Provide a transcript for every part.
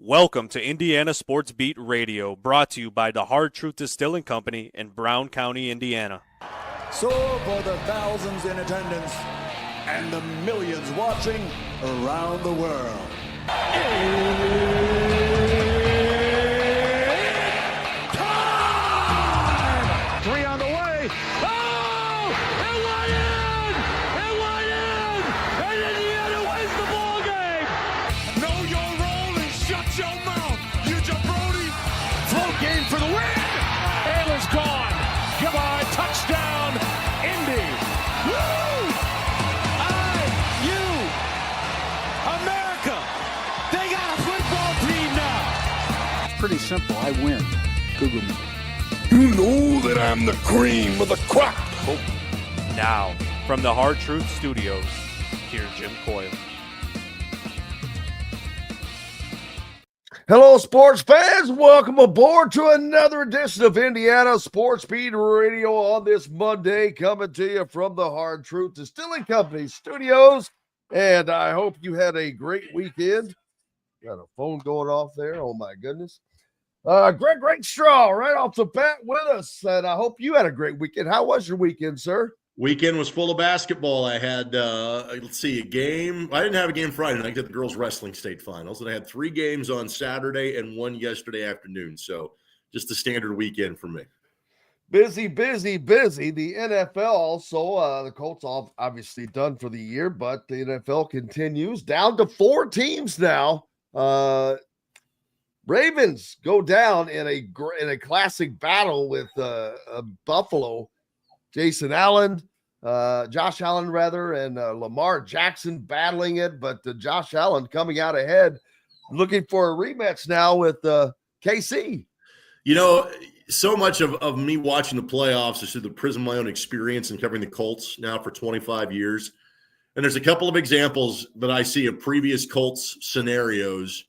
Welcome to Indiana Sports Beat Radio, brought to you by the Hard Truth Distilling Company in Brown County, Indiana. So for the thousands in attendance and the millions watching around the world, it's time! Three on the way. Oh! It went in! It went in! And Indiana wins the ball game! Know your role and shut your mouth, you jabroni! Float game for the win! Ayler's gone. Goodbye. Touchdown, Indy. Woo! IU America. They got a football team now. It's pretty simple. I win. Google me. You know that I'm the cream of the crop. Now, from the Hard Truth Studios, here's Jim Coyle. Hello, sports fans. Welcome aboard to another edition of Indiana Sports Beat Radio on this Monday, coming to you from the Hard Truth Distilling Company studios. And I hope you had a great weekend. Got a phone going off there. Oh, my goodness. Greg Rakestraw right off the bat with us. And I hope you had a great weekend. How was your weekend, sir? Weekend was full of basketball. I had, a game. I didn't have a game Friday night. I did the girls' wrestling state finals. And I had 3 games on Saturday and 1 yesterday afternoon. So just a standard weekend for me. Busy. The NFL also, the Colts obviously done for the year, but the NFL continues down to 4 teams now. Ravens go down in a classic battle with Buffalo. Josh Allen, and Lamar Jackson battling it, but Josh Allen coming out ahead, looking for a rematch now with KC. You know, so much of me watching the playoffs is through the prism of my own experience and covering the Colts now for 25 years. And there's a couple of examples that I see of previous Colts scenarios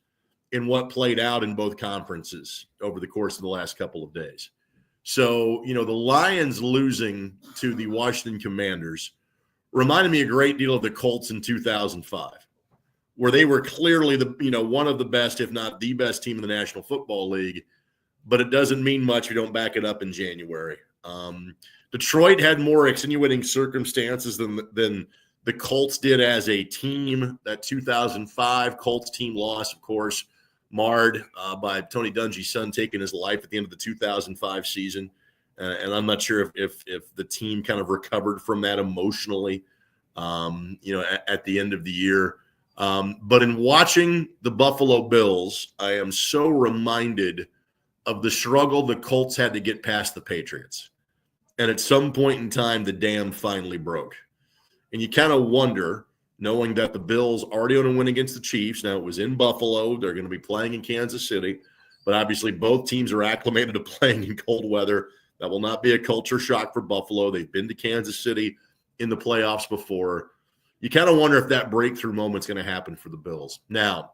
in what played out in both conferences over the course of the last couple of days. So, you know, the Lions losing to the Washington Commanders reminded me a great deal of the Colts in 2005, where they were clearly one of the best, if not the best team in the National Football League, but it doesn't mean much if you don't back it up in January. Detroit had more extenuating circumstances than the Colts did as a team. That 2005 Colts team loss, of course, marred by Tony Dungy's son taking his life at the end of the 2005 season. And I'm not sure if the team kind of recovered from that emotionally, at the end of the year. But in watching the Buffalo Bills, I am so reminded of the struggle the Colts had to get past the Patriots. And at some point in time, the dam finally broke. And you kind of wonder, knowing that the Bills already on a win against the Chiefs. Now, it was in Buffalo. They're going to be playing in Kansas City. But obviously, both teams are acclimated to playing in cold weather. That will not be a culture shock for Buffalo. They've been to Kansas City in the playoffs before. You kind of wonder if that breakthrough moment's going to happen for the Bills. Now,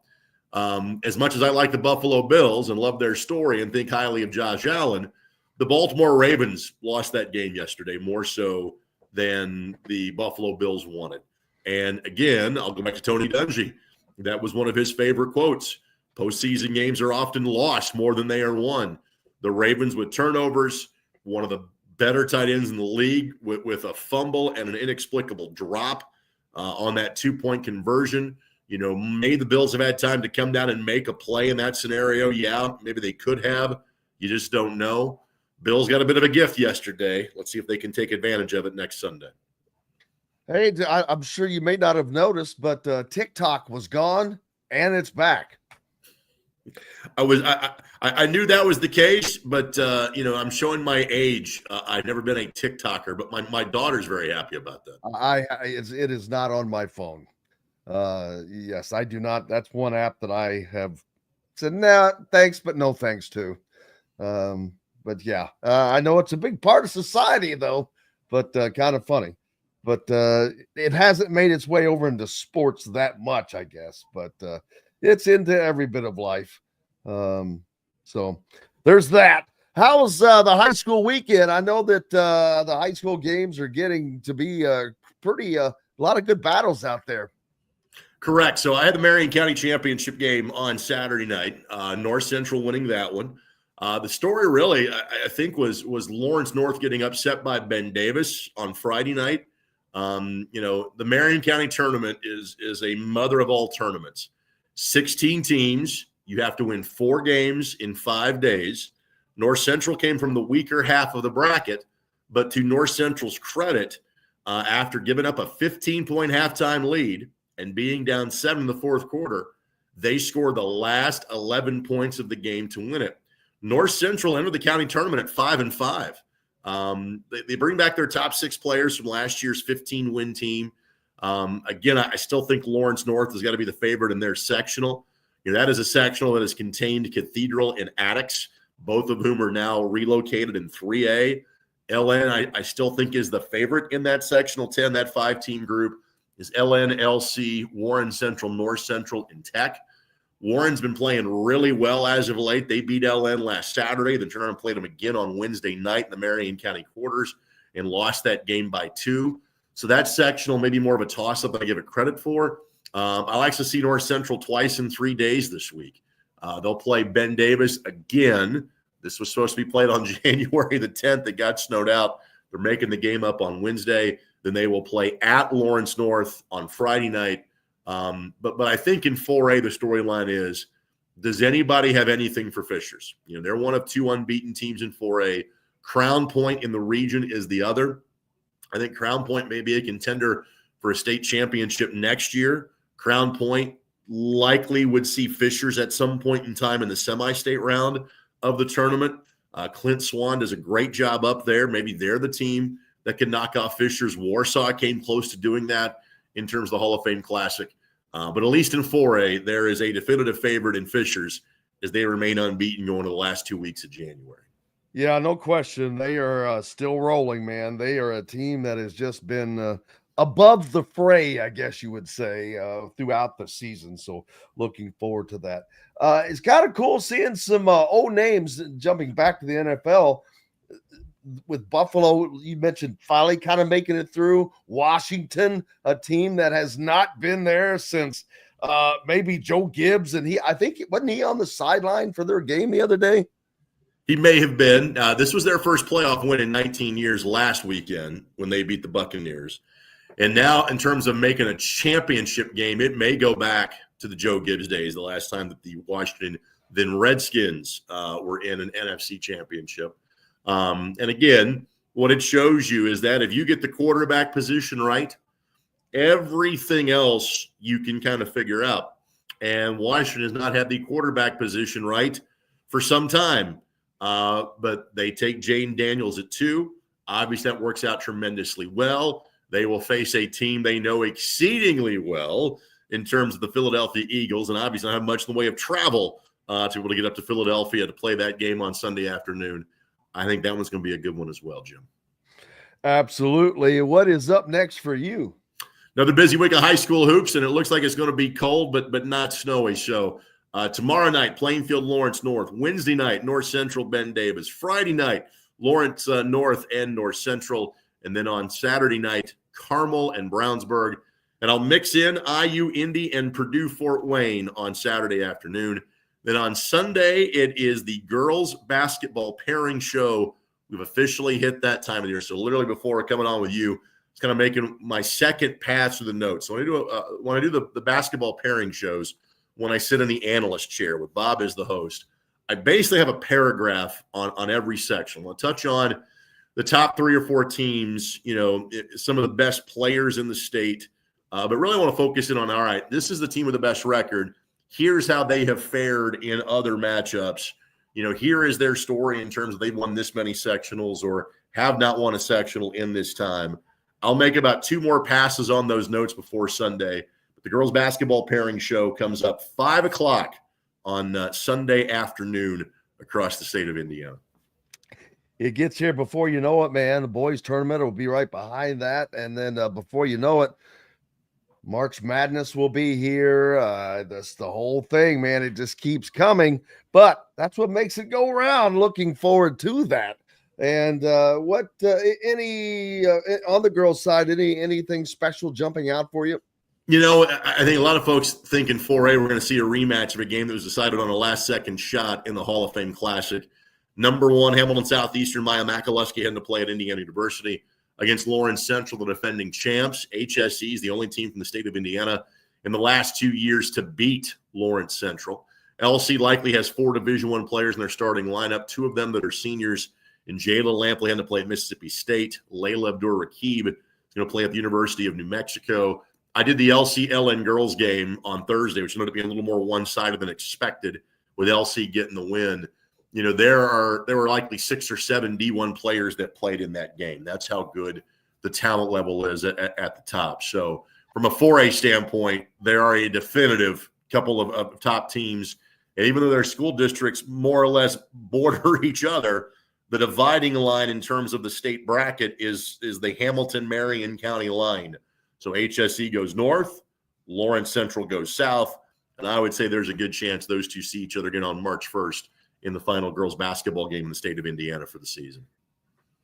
as much as I like the Buffalo Bills and love their story and think highly of Josh Allen, the Baltimore Ravens lost that game yesterday more so than the Buffalo Bills wanted. And again, I'll go back to Tony Dungy. That was one of his favorite quotes. Postseason games are often lost more than they are won. The Ravens with turnovers, one of the better tight ends in the league with a fumble and an inexplicable drop on that 2-point conversion. You know, may the Bills have had time to come down and make a play in that scenario. Yeah, maybe they could have. You just don't know. Bills got a bit of a gift yesterday. Let's see if they can take advantage of it next Sunday. Hey, I'm sure you may not have noticed, but TikTok was gone and it's back. I knew that was the case, but I'm showing my age. I've never been a TikToker, but my daughter's very happy about that. It is not on my phone. Yes, I do not. That's one app that I have said, nah, thanks, but no thanks to. But yeah, I know it's a big part of society though, but kind of funny. But it hasn't made its way over into sports that much, I guess. But it's into every bit of life. So there's that. How's the high school weekend? I know that the high school games are getting to be a lot of good battles out there. Correct. So I had the Marion County Championship game on Saturday night. North Central winning that one. The story really, I think, was Lawrence North getting upset by Ben Davis on Friday night. The Marion County tournament is a mother of all tournaments. 16 teams. You have to win 4 games in 5 days. North Central came from the weaker half of the bracket, but to North Central's credit, after giving up a 15-point halftime lead and being down 7 in the fourth quarter, they scored the last 11 points of the game to win it. North Central entered the county tournament at 5-5. They bring back their top 6 players from last year's 15-win team. Again, I still think Lawrence North has got to be the favorite in their sectional. That is a sectional that has contained Cathedral and Attucks, both of whom are now relocated in 3A. LN, I still think, is the favorite in that sectional 10, that 5-team group, is LN, LC, Warren Central, North Central, and Tech. Warren's been playing really well as of late. They beat LN last Saturday. Then turned around and played them again on Wednesday night in the Marion County quarters and lost that game by 2. So that sectional may be more of a toss-up than I give it credit for. I like to see North Central twice in 3 days this week. They'll play Ben Davis again. This was supposed to be played on January the 10th. It got snowed out. They're making the game up on Wednesday. Then they will play at Lawrence North on Friday night. But I think in 4A, the storyline is, does anybody have anything for Fishers? They're one of 2 unbeaten teams in 4A. Crown Point in the region is the other. I think Crown Point may be a contender for a state championship next year. Crown Point likely would see Fishers at some point in time in the semi-state round of the tournament. Clint Swan does a great job up there. Maybe they're the team that can knock off Fishers. Warsaw came close to doing that in terms of the Hall of Fame Classic. But at least in 4A, there is a definitive favorite in Fishers as they remain unbeaten going to the last 2 weeks of January. Yeah, no question. They are still rolling, man. They are a team that has just been above the fray, I guess you would say, throughout the season. So looking forward to that. It's kind of cool seeing some old names jumping back to the NFL. With Buffalo, you mentioned finally kind of making it through. Washington, a team that has not been there since maybe Joe Gibbs. And I think, wasn't he on the sideline for their game the other day? He may have been. This was their first playoff win in 19 years last weekend when they beat the Buccaneers. And now, in terms of making a championship game, it may go back to the Joe Gibbs days, the last time that the Washington then Redskins were in an NFC championship. And again, what it shows you is that if you get the quarterback position right, everything else you can kind of figure out. And Washington has not had the quarterback position right for some time. But they take Jaden Daniels at 2. Obviously, that works out tremendously well. They will face a team they know exceedingly well in terms of the Philadelphia Eagles, and obviously not have much in the way of travel to be able to get up to Philadelphia to play that game on Sunday afternoon. I think that one's going to be a good one as well, Jim. Absolutely. What is up next for you? Another busy week of high school hoops, and it looks like it's going to be cold but not snowy. So tomorrow night, Plainfield Lawrence North. Wednesday night, North Central Ben Davis. Friday night, Lawrence North and North Central. And then on Saturday night, Carmel and Brownsburg. And I'll mix in IU, Indy, and Purdue Fort Wayne on Saturday afternoon. Then on Sunday, it is the girls basketball pairing show. We've officially hit that time of the year. So literally before coming on with you, it's kind of making my second pass through the notes. So when I do the basketball pairing shows, when I sit in the analyst chair with Bob as the host, I basically have a paragraph on every section. I'll touch on the top 3 or 4 teams, some of the best players in the state, but really want to focus in on, all right, this is the team with the best record. Here's how they have fared in other matchups. Here is their story in terms of they've won this many sectionals or have not won a sectional in this time. I'll make about 2 more passes on those notes before Sunday. But the girls basketball pairing show comes up 5 o'clock on Sunday afternoon across the state of Indiana. It gets here before you know it, man. The boys tournament will be right behind that. And then before you know it, March Madness will be here. That's the whole thing, man. It just keeps coming. But that's what makes it go around. Looking forward to that. And any on the girls' side, anything special jumping out for you? I think a lot of folks think in 4A we're going to see a rematch of a game that was decided on a last-second shot in the Hall of Fame Classic. Number 1, Hamilton Southeastern, Maya Makaluski heading to play at Indiana University against Lawrence Central, the defending champs. HSE is the only team from the state of Indiana in the last 2 years to beat Lawrence Central. LC likely has 4 Division I players in their starting lineup, 2 of them that are seniors. And Jayla Lampley had to play at Mississippi State. Layla Abdur-Rakib is going to play at the University of New Mexico. I did the LC-LN girls game on Thursday, which ended up being a little more one-sided than expected, with LC getting the win. There were likely 6 or 7 D1 players that played in that game. That's how good the talent level is at the top. So from a 4A standpoint, there are a definitive couple of top teams. And even though their school districts more or less border each other, the dividing line in terms of the state bracket is the Hamilton-Marion County line. So HSE goes north, Lawrence Central goes south, and I would say there's a good chance those two see each other again on March 1st in the final girls basketball game in the state of Indiana for the season.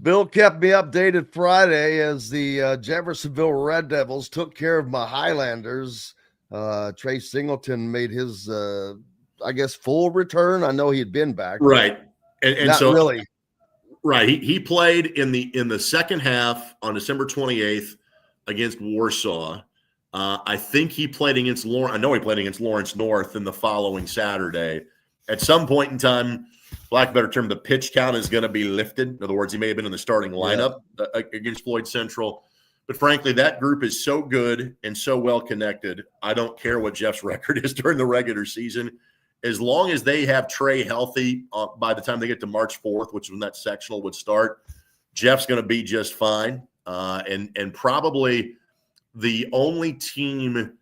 Bill kept me updated Friday as the Jeffersonville Red Devils took care of my Highlanders. Trey Singleton made his, full return. I know he had been back. Right. And not so really. Right. He played in the second half on December 28th against Warsaw. I think he played against Lawrence. I know he played against Lawrence North in the following Saturday. At some point in time, for lack of a better term, the pitch count is going to be lifted. In other words, he may have been in the starting lineup against Floyd Central. But frankly, that group is so good and so well connected. I don't care what Jeff's record is during the regular season. As long as they have Trey healthy by the time they get to March 4th, which is when that sectional would start, Jeff's going to be just fine. And probably the only team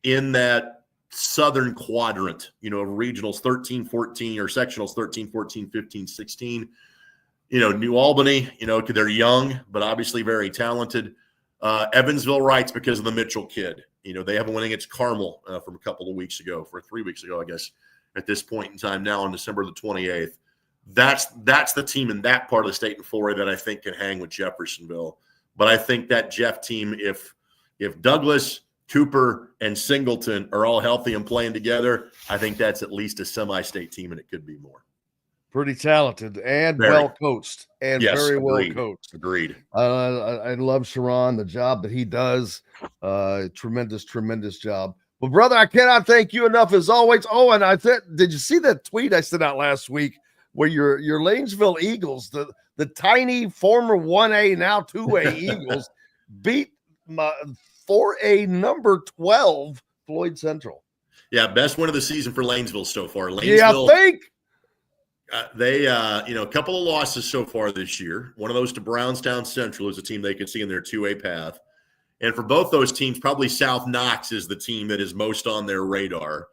in that southern quadrant, of regionals 13, 14, or sectionals 13, 14, 15, 16, New Albany, they're young, but obviously very talented. Evansville Wrights because of the Mitchell kid. They have a win against Carmel from a couple of weeks ago, 3 weeks ago, I guess, at this point in time now on December the 28th. That's the team in that part of the state in 4A that I think can hang with Jeffersonville. But I think that Jeff team, if Douglas, Cooper, and Singleton are all healthy and playing together, I think that's at least a semi-state team, and it could be more. Pretty talented and Very. well coached, and Yes, very well agreed. coached. Agreed. I love Sharon, the job that he does. Tremendous job. Well, brother, I cannot thank you enough as always. Oh, and did you see that tweet I sent out last week where your Lanesville Eagles, the tiny former 1A, now 2A Eagles, beat my 4A number 12 Floyd Central? Yeah, best win of the season for Lanesville so far. Yeah, I think. They, a couple of losses so far this year. One of those to Brownstown Central is a team they can see in their 2A path. And for both those teams, probably South Knox is the team that is most on their radar.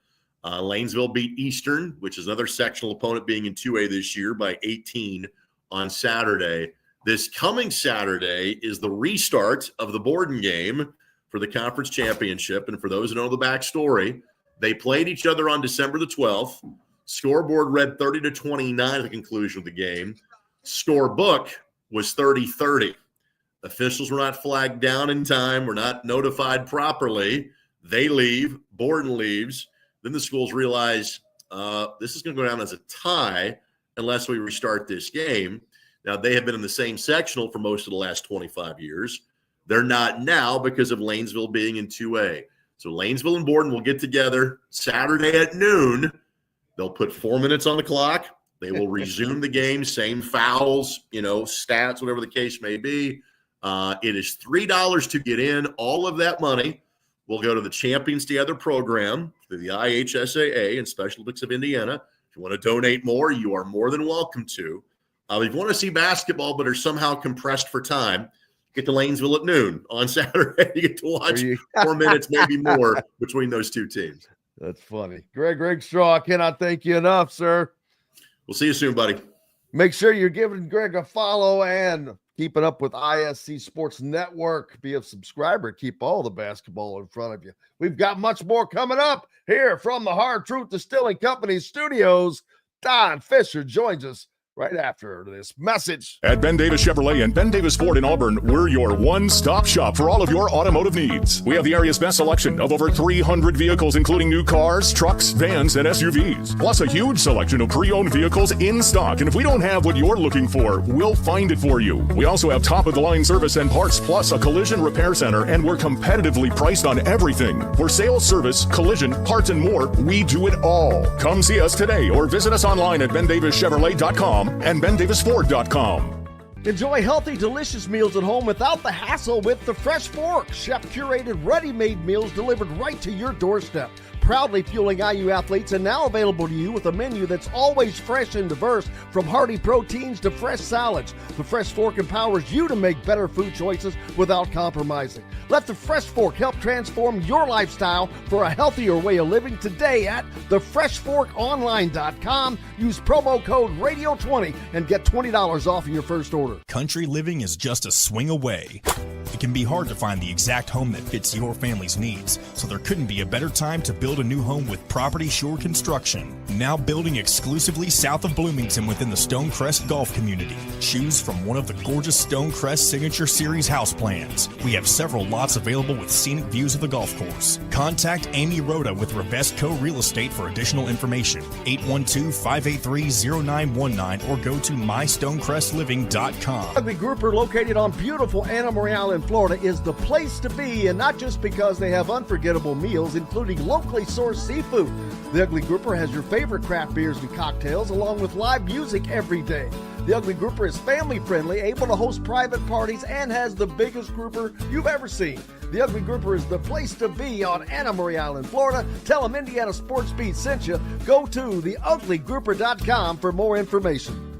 Lanesville beat Eastern, which is another sectional opponent being in 2A this year, by 18 on Saturday. This coming Saturday is the restart of the Borden game for the conference championship. And for those who know the backstory, they played each other on December the 12th. Scoreboard read 30-29 at the conclusion of the game. Scorebook was 30-30. Officials were not flagged down in time, were not notified properly. They leave, Borden leaves. Then the schools realize this is going to go down as a tie unless we restart this game. Now, they have been in the same sectional for most of the last 25 years. They're not now because of Lanesville being in 2A. So Lanesville and Borden will get together Saturday at noon. They'll put 4 minutes on the clock. They will resume the game, same fouls, stats, whatever the case may be. It is $3 to get in. All of that money will go to the Champions Together program through the IHSAA and Special Olympics of Indiana. If you want to donate more, you are more than welcome to. If you want to see basketball but are somehow compressed for time, get to Lanesville at noon on Saturday. You get to watch 4 minutes, maybe more, between those two teams. That's funny. Greg Rakestraw, I cannot thank you enough, sir. We'll see you soon, buddy. Make sure you're giving Greg a follow and keeping up with ISC Sports Network. Be a subscriber. Keep all the basketball in front of you. We've got much more coming up here from the Hard Truth Distilling Company studios. Don Fischer joins us right after this message. At Ben Davis Chevrolet and Ben Davis Ford in Auburn, we're your one-stop shop for all of your automotive needs. We have the area's best selection of over 300 vehicles, including new cars, trucks, vans, and SUVs. Plus a huge selection of pre-owned vehicles in stock. And if we don't have what you're looking for, we'll find it for you. We also have top-of-the-line service and parts, plus a collision repair center, and we're competitively priced on everything. For sales, service, collision, parts, and more, we do it all. Come see us today or visit us online at BenDavisChevrolet.com and BenDavisFord.com. Enjoy healthy, delicious meals at home without the hassle with the Fresh Fork. Chef-curated, ready-made meals delivered right to your doorstep. Proudly fueling IU athletes and now available to you with a menu that's always fresh and diverse, from hearty proteins to fresh salads. The Fresh Fork empowers you to make better food choices without compromising. Let the Fresh Fork help transform your lifestyle for a healthier way of living today at thefreshforkonline.com. Use promo code RADIO20 and get $20 off your first order. Country living is just a swing away. It can be hard to find the exact home that fits your family's needs, so there couldn't be a better time to build a new home with Property Shore Construction. Now building exclusively south of Bloomington within the Stonecrest Golf community. Choose from one of the gorgeous Stonecrest Signature Series house plans. We have several lots available with scenic views of the golf course. Contact Amy Rhoda with Revesco Real Estate for additional information. 812-583-0919 or go to mystonecrestliving.com. Ugly Grouper, located on beautiful Anna Maria in Florida, is the place to be, and not just because they have unforgettable meals, including locally sourced seafood. The Ugly Grouper has your favorite craft beers and cocktails, along with live music every day. The Ugly Grouper is family friendly, able to host private parties, and has the biggest grouper you've ever seen. The Ugly Grouper is the place to be on Anna Maria Island, Florida. Tell them Indiana Sports Beat sent you. Go to theuglygrouper.com for more information.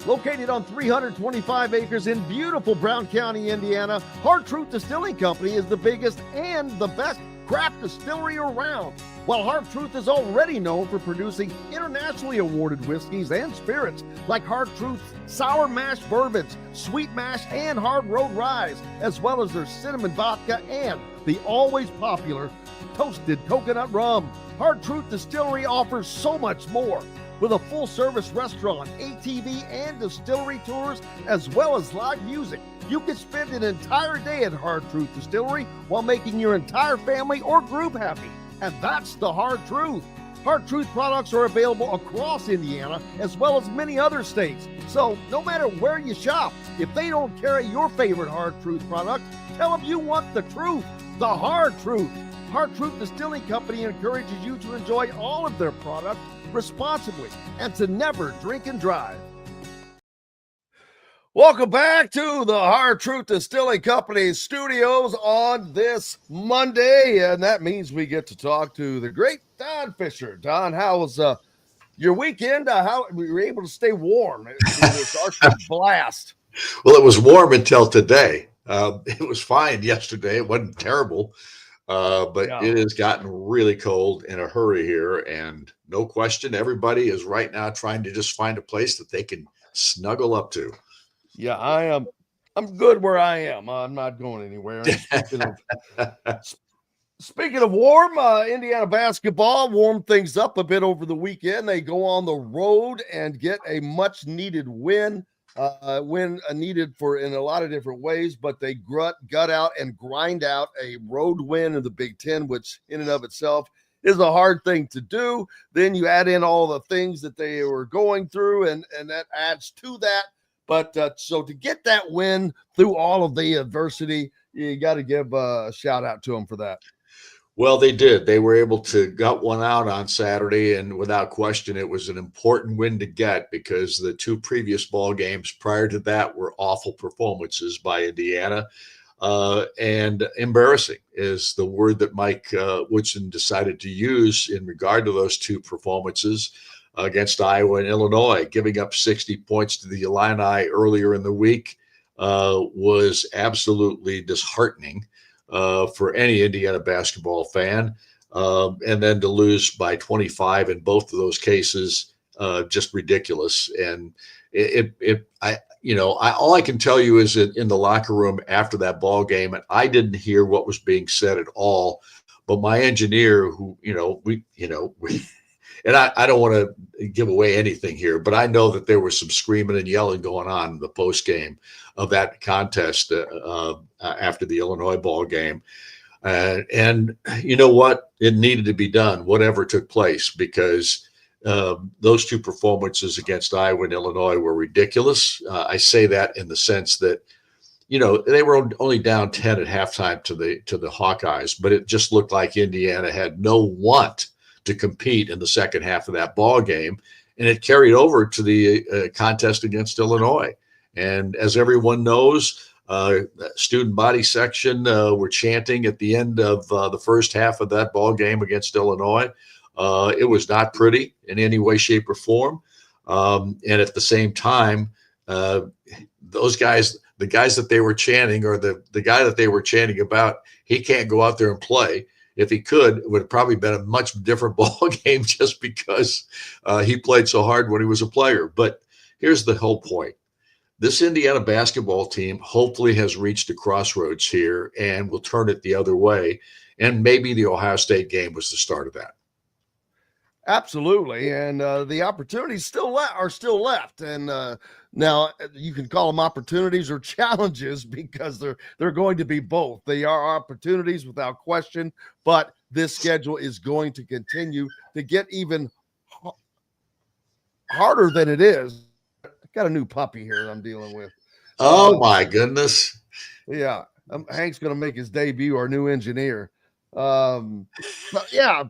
Located on 325 acres in beautiful Brown County, Indiana, Hard Truth Distilling Company is the biggest and the best craft distillery around. While Hard Truth is already known for producing internationally awarded whiskeys and spirits like Hard Truth's Sour Mash Bourbons, Sweet Mash, and Hard Road Ryes, as well as their cinnamon vodka and the always popular Toasted Coconut Rum. Hard Truth Distillery offers so much more. With a full-service restaurant, ATV, and distillery tours, as well as live music, you can spend an entire day at Hard Truth Distillery while making your entire family or group happy. And that's the Hard Truth. Hard Truth products are available across Indiana, as well as many other states. So no matter where you shop, if they don't carry your favorite Hard Truth product, tell them you want the truth, the Hard Truth. Hard Truth Distilling Company encourages you to enjoy all of their products responsibly and to never drink and drive. Welcome back to the Hard Truth Distilling Company studios on this Monday, and that means we get to talk to the great Don Fischer. Don, how was your weekend? How were you able to stay warm? It was our blast. Well, it was warm until today. It was fine yesterday. It wasn't terrible. But yeah, it has gotten really cold in a hurry here, and no question, everybody is right now trying to just find a place that they can snuggle up to. Yeah, I am. I'm good where I am. I'm not going anywhere. Speaking of warm, Indiana basketball warmed things up a bit over the weekend. They go on the road and get a much-needed win. Needed for in a lot of different ways, but they gut out and grind out a road win in the Big Ten, which in and of itself is a hard thing to do. Then you add in all the things that they were going through, and that adds to that. But so to get that win through all of the adversity, you got to give a shout out to them for that. Well, they did. They were able to gut one out on Saturday, and without question, it was an important win to get because the two previous ball games prior to that were awful performances by Indiana. And embarrassing is the word that Mike Woodson decided to use in regard to those two performances against Iowa and Illinois. Giving up 60 points to the Illini earlier in the week was absolutely disheartening for any Indiana basketball fan. And then to lose by 25 in both of those cases, just ridiculous. And all I can tell you is that in the locker room after that ball game, and I didn't hear what was being said at all, but my engineer, who, and I don't want to give away anything here, but I know that there was some screaming and yelling going on in the post game of that contest after the Illinois ball game. And you know what? It needed to be done, whatever took place, because those two performances against Iowa and Illinois were ridiculous. I say that in the sense that, they were only down 10 at halftime to the Hawkeyes, but it just looked like Indiana had no want to compete in the second half of that ball game, and it carried over to the contest against Illinois. And as everyone knows, student body section were chanting at the end of the first half of that ball game against Illinois. It was not pretty in any way, shape, or form. And at the same time, those guys, the guys that they were chanting, or the guy that they were chanting about, he can't go out there and play. If he could, it would have probably been a much different ball game just because he played so hard when he was a player. But here's the whole point. This Indiana basketball team hopefully has reached a crossroads here and will turn it the other way. And maybe the Ohio State game was the start of that. Absolutely. And the opportunities are still left. And now you can call them opportunities or challenges, because they're going to be both. They are opportunities without question, but this schedule is going to continue to get even harder than it is. I got a new puppy here that I'm dealing with. Oh my goodness. Yeah. Hank's going to make his debut, our new engineer. But yeah,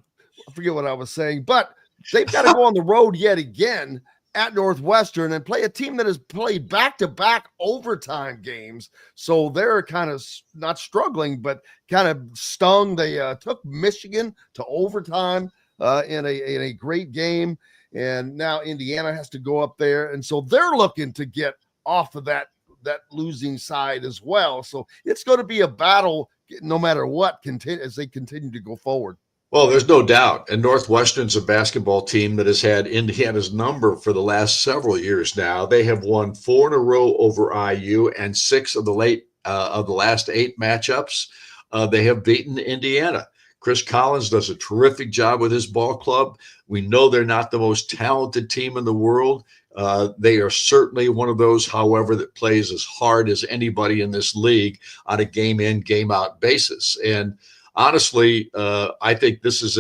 I forget what I was saying, but they've got to go on the road yet again at Northwestern and play a team that has played back-to-back overtime games. So they're kind of not struggling, but kind of stung. They took Michigan to overtime in a great game. And now Indiana has to go up there. And so they're looking to get off of that losing side as well. So it's going to be a battle no matter what as they continue to go forward. Well, there's no doubt. And Northwestern's a basketball team that has had Indiana's number for the last several years now. They have won 4 in a row over IU, and 6 of the last 8 matchups, they have beaten Indiana. Chris Collins does a terrific job with his ball club. We know they're not the most talented team in the world. They are certainly one of those, however, that plays as hard as anybody in this league on a game-in, game-out basis. And honestly, I think this is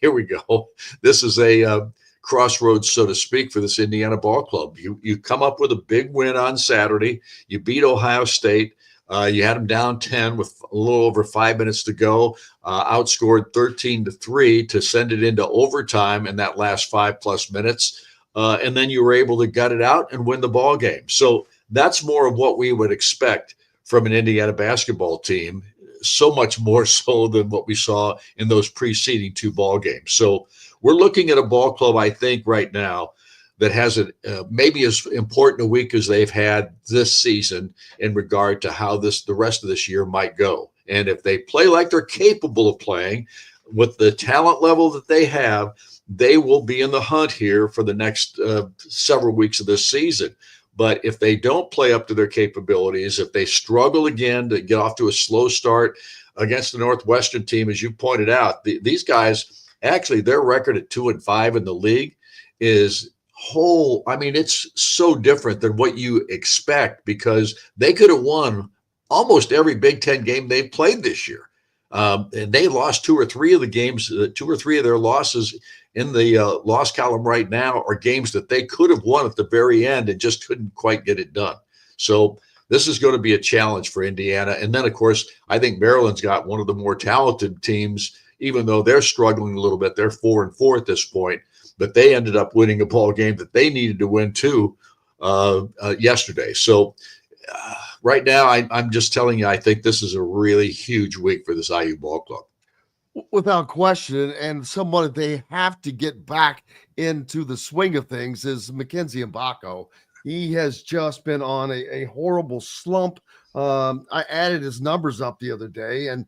here we go. This is a crossroads, so to speak, for this Indiana ball club. You come up with a big win on Saturday. You beat Ohio State. You had them down 10 with a little over 5 minutes to go, outscored 13-3 to send it into overtime in that last 5+ minutes. And then you were able to gut it out and win the ball game. So that's more of what we would expect from an Indiana basketball team, so much more so than what we saw in those preceding 2 ball games. So we're looking at a ball club, I think, right now that has maybe as important a week as they've had this season in regard to how the rest of this year might go. And if they play like they're capable of playing with the talent level that they have, they will be in the hunt here for the next several weeks of this season. But if they don't play up to their capabilities, if they struggle again to get off to a slow start against the Northwestern team, as you pointed out, these guys, actually their record at 2-5 in the league is it's so different than what you expect, because they could have won almost every Big Ten game they've played this year. And they lost 2 or 3 of the games, 2 or 3 of their losses in the loss column right now are games that they could have won at the very end and just couldn't quite get it done. So this is going to be a challenge for Indiana. And then, of course, I think Maryland's got one of the more talented teams, even though they're struggling a little bit. They're 4-4 at this point, but they ended up winning a ball game that they needed to win too yesterday. So right now, I'm just telling you, I think this is a really huge week for this IU ball club. Without question, and someone they have to get back into the swing of things is Mackenzie Mbako. He has just been on a horrible slump. I added his numbers up the other day, and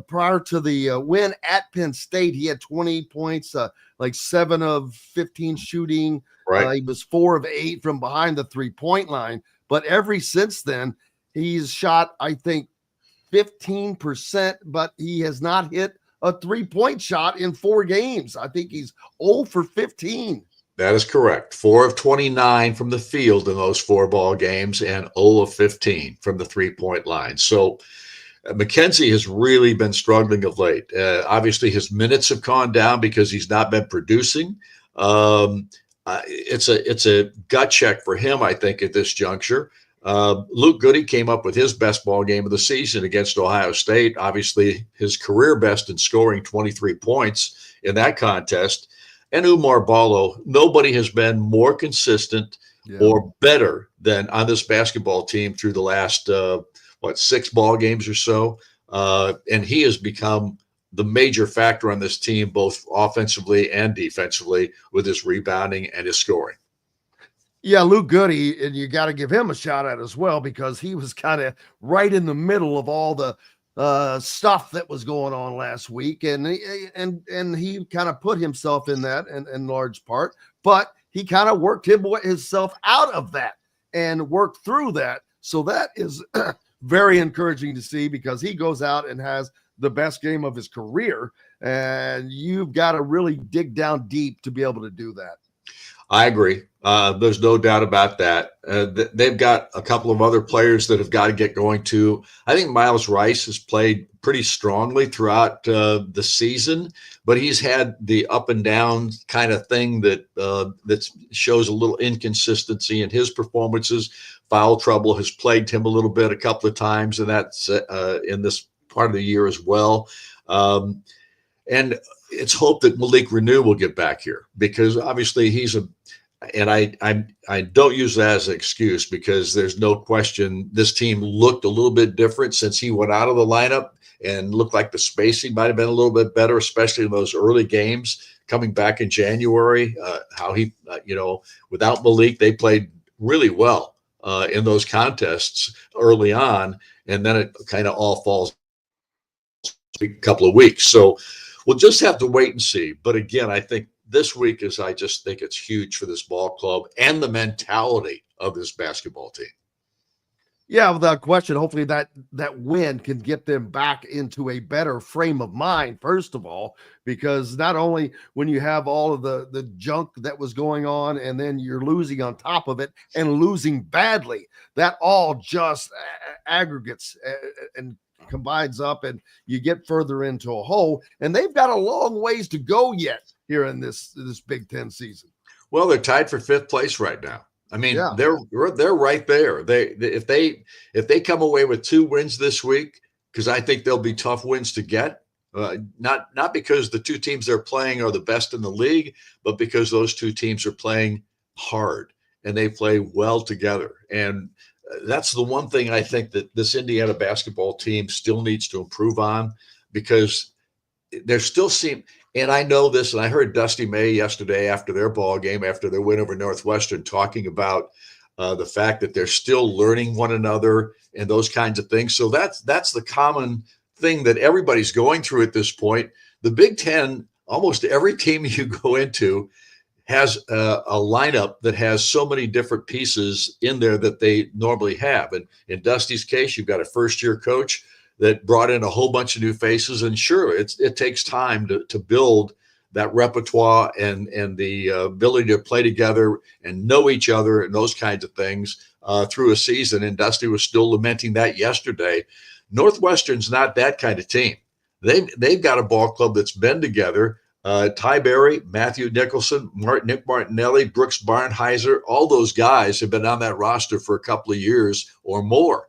prior to the win at Penn State, he had 20 points, like 7 of 15 shooting. Right. He was 4 of 8 from behind the 3-point line. But ever since then, he's shot, I think, 15%, but he has not hit a 3-point shot in 4 games. I think he's 0 for 15. That is correct. 4 of 29 from the field in those 4 ball games and 0 of 15 from the 3-point line. So McKenzie has really been struggling of late. Obviously, his minutes have gone down because he's not been producing. It's a gut check for him, I think, at this juncture. Luke Goody came up with his best ball game of the season against Ohio State. Obviously, his career best in scoring 23 points in that contest. And Umar Ballo, nobody has been more consistent or better than on this basketball team through the last, 6 ball games or so. And he has become the major factor on this team, both offensively and defensively, with his rebounding and his scoring. Yeah, Luke Goody, and you got to give him a shout out as well, because he was kind of right in the middle of all the stuff that was going on last week, and he kind of put himself in that in large part, but he kind of worked himself out of that and worked through that. So that is very encouraging to see, because he goes out and has the best game of his career, and you've got to really dig down deep to be able to do that. I agree. There's no doubt about that. They've got a couple of other players that have got to get going too. I think Miles Rice has played pretty strongly throughout the season, but he's had the up and down kind of thing that shows a little inconsistency in his performances. Foul trouble has plagued him a little bit a couple of times, and that's in this part of the year as well. And it's hoped that Malik Renew will get back here, because obviously and I don't use that as an excuse, because there's no question this team looked a little bit different since he went out of the lineup, and looked like the spacing might have been a little bit better, especially in those early games coming back in January. How he, without Malik, they played really well in those contests early on, and then it kind of all falls a couple of weeks. So we'll just have to wait and see. But again, I think this week I just think it's huge for this ball club and the mentality of this basketball team. Yeah, without question. Hopefully that win can get them back into a better frame of mind, first of all, because not only when you have all of the junk that was going on, and then you're losing on top of it, and losing badly, that all just aggregates and combines up, and you get further into a hole, and they've got a long ways to go yet here in this Big Ten season. Well, they're tied for 5th place right now. I mean, they're right there. If they come away with 2 wins this week, because I think they'll be tough wins to get, not because the 2 teams they're playing are the best in the league, but because those 2 teams are playing hard and they play well together. And that's the one thing I think that this Indiana basketball team still needs to improve on, because there still seem, and I know this, and I heard Dusty May yesterday after their ball game, after their win over Northwestern, talking about the fact that they're still learning one another and those kinds of things. So that's the common thing that everybody's going through at this point. The Big Ten, almost every team you go into has a lineup that has so many different pieces in there that they normally have. And in Dusty's case, you've got a first-year coach that brought in a whole bunch of new faces. And sure, it takes time to build that repertoire and the ability to play together and know each other and those kinds of things through a season. And Dusty was still lamenting that yesterday. Northwestern's not that kind of team. They've got a ball club that's been together. Ty Berry, Matthew Nicholson, Nick Martinelli, Brooks Barnheiser, all those guys have been on that roster for a couple of years or more.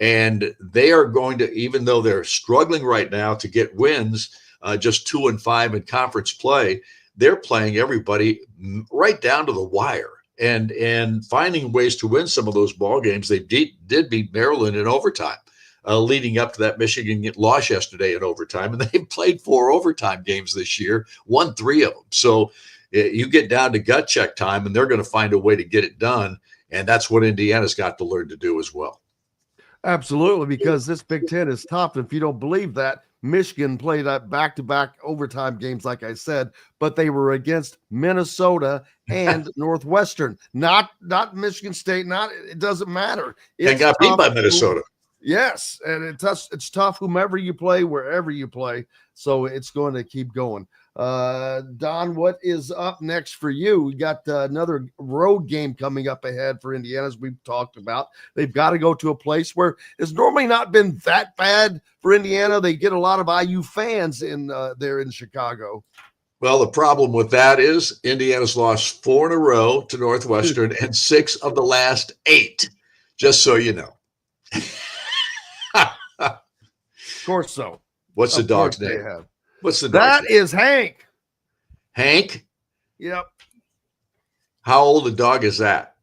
And they are going to, even though they're struggling right now to get wins, just 2-5 in conference play, they're playing everybody right down to the wire and finding ways to win some of those ball games. They did beat Maryland in overtime. Leading up to that Michigan loss yesterday in overtime. And they've played 4 overtime games this year, won 3 of them. So you get down to gut check time, and they're going to find a way to get it done. And that's what Indiana's got to learn to do as well. Absolutely, because this Big Ten is tough. If you don't believe that, Michigan played back-to-back overtime games, like I said, but they were against Minnesota and Northwestern, not Michigan State. It doesn't matter. They got beat by Minnesota. Yes, and it's tough whomever you play, wherever you play. So it's going to keep going. Don, what is up next for you? We got another road game coming up ahead for Indiana, as we've talked about. They've got to go to a place where it's normally not been that bad for Indiana. They get a lot of IU fans in there in Chicago. Well, the problem with that is Indiana's lost 4 in a row to Northwestern and 6 of the last 8, just so you know. Of course so. What's the dog's name? What's the dog's That name? is Hank. Hank? Yep. How old a dog is that?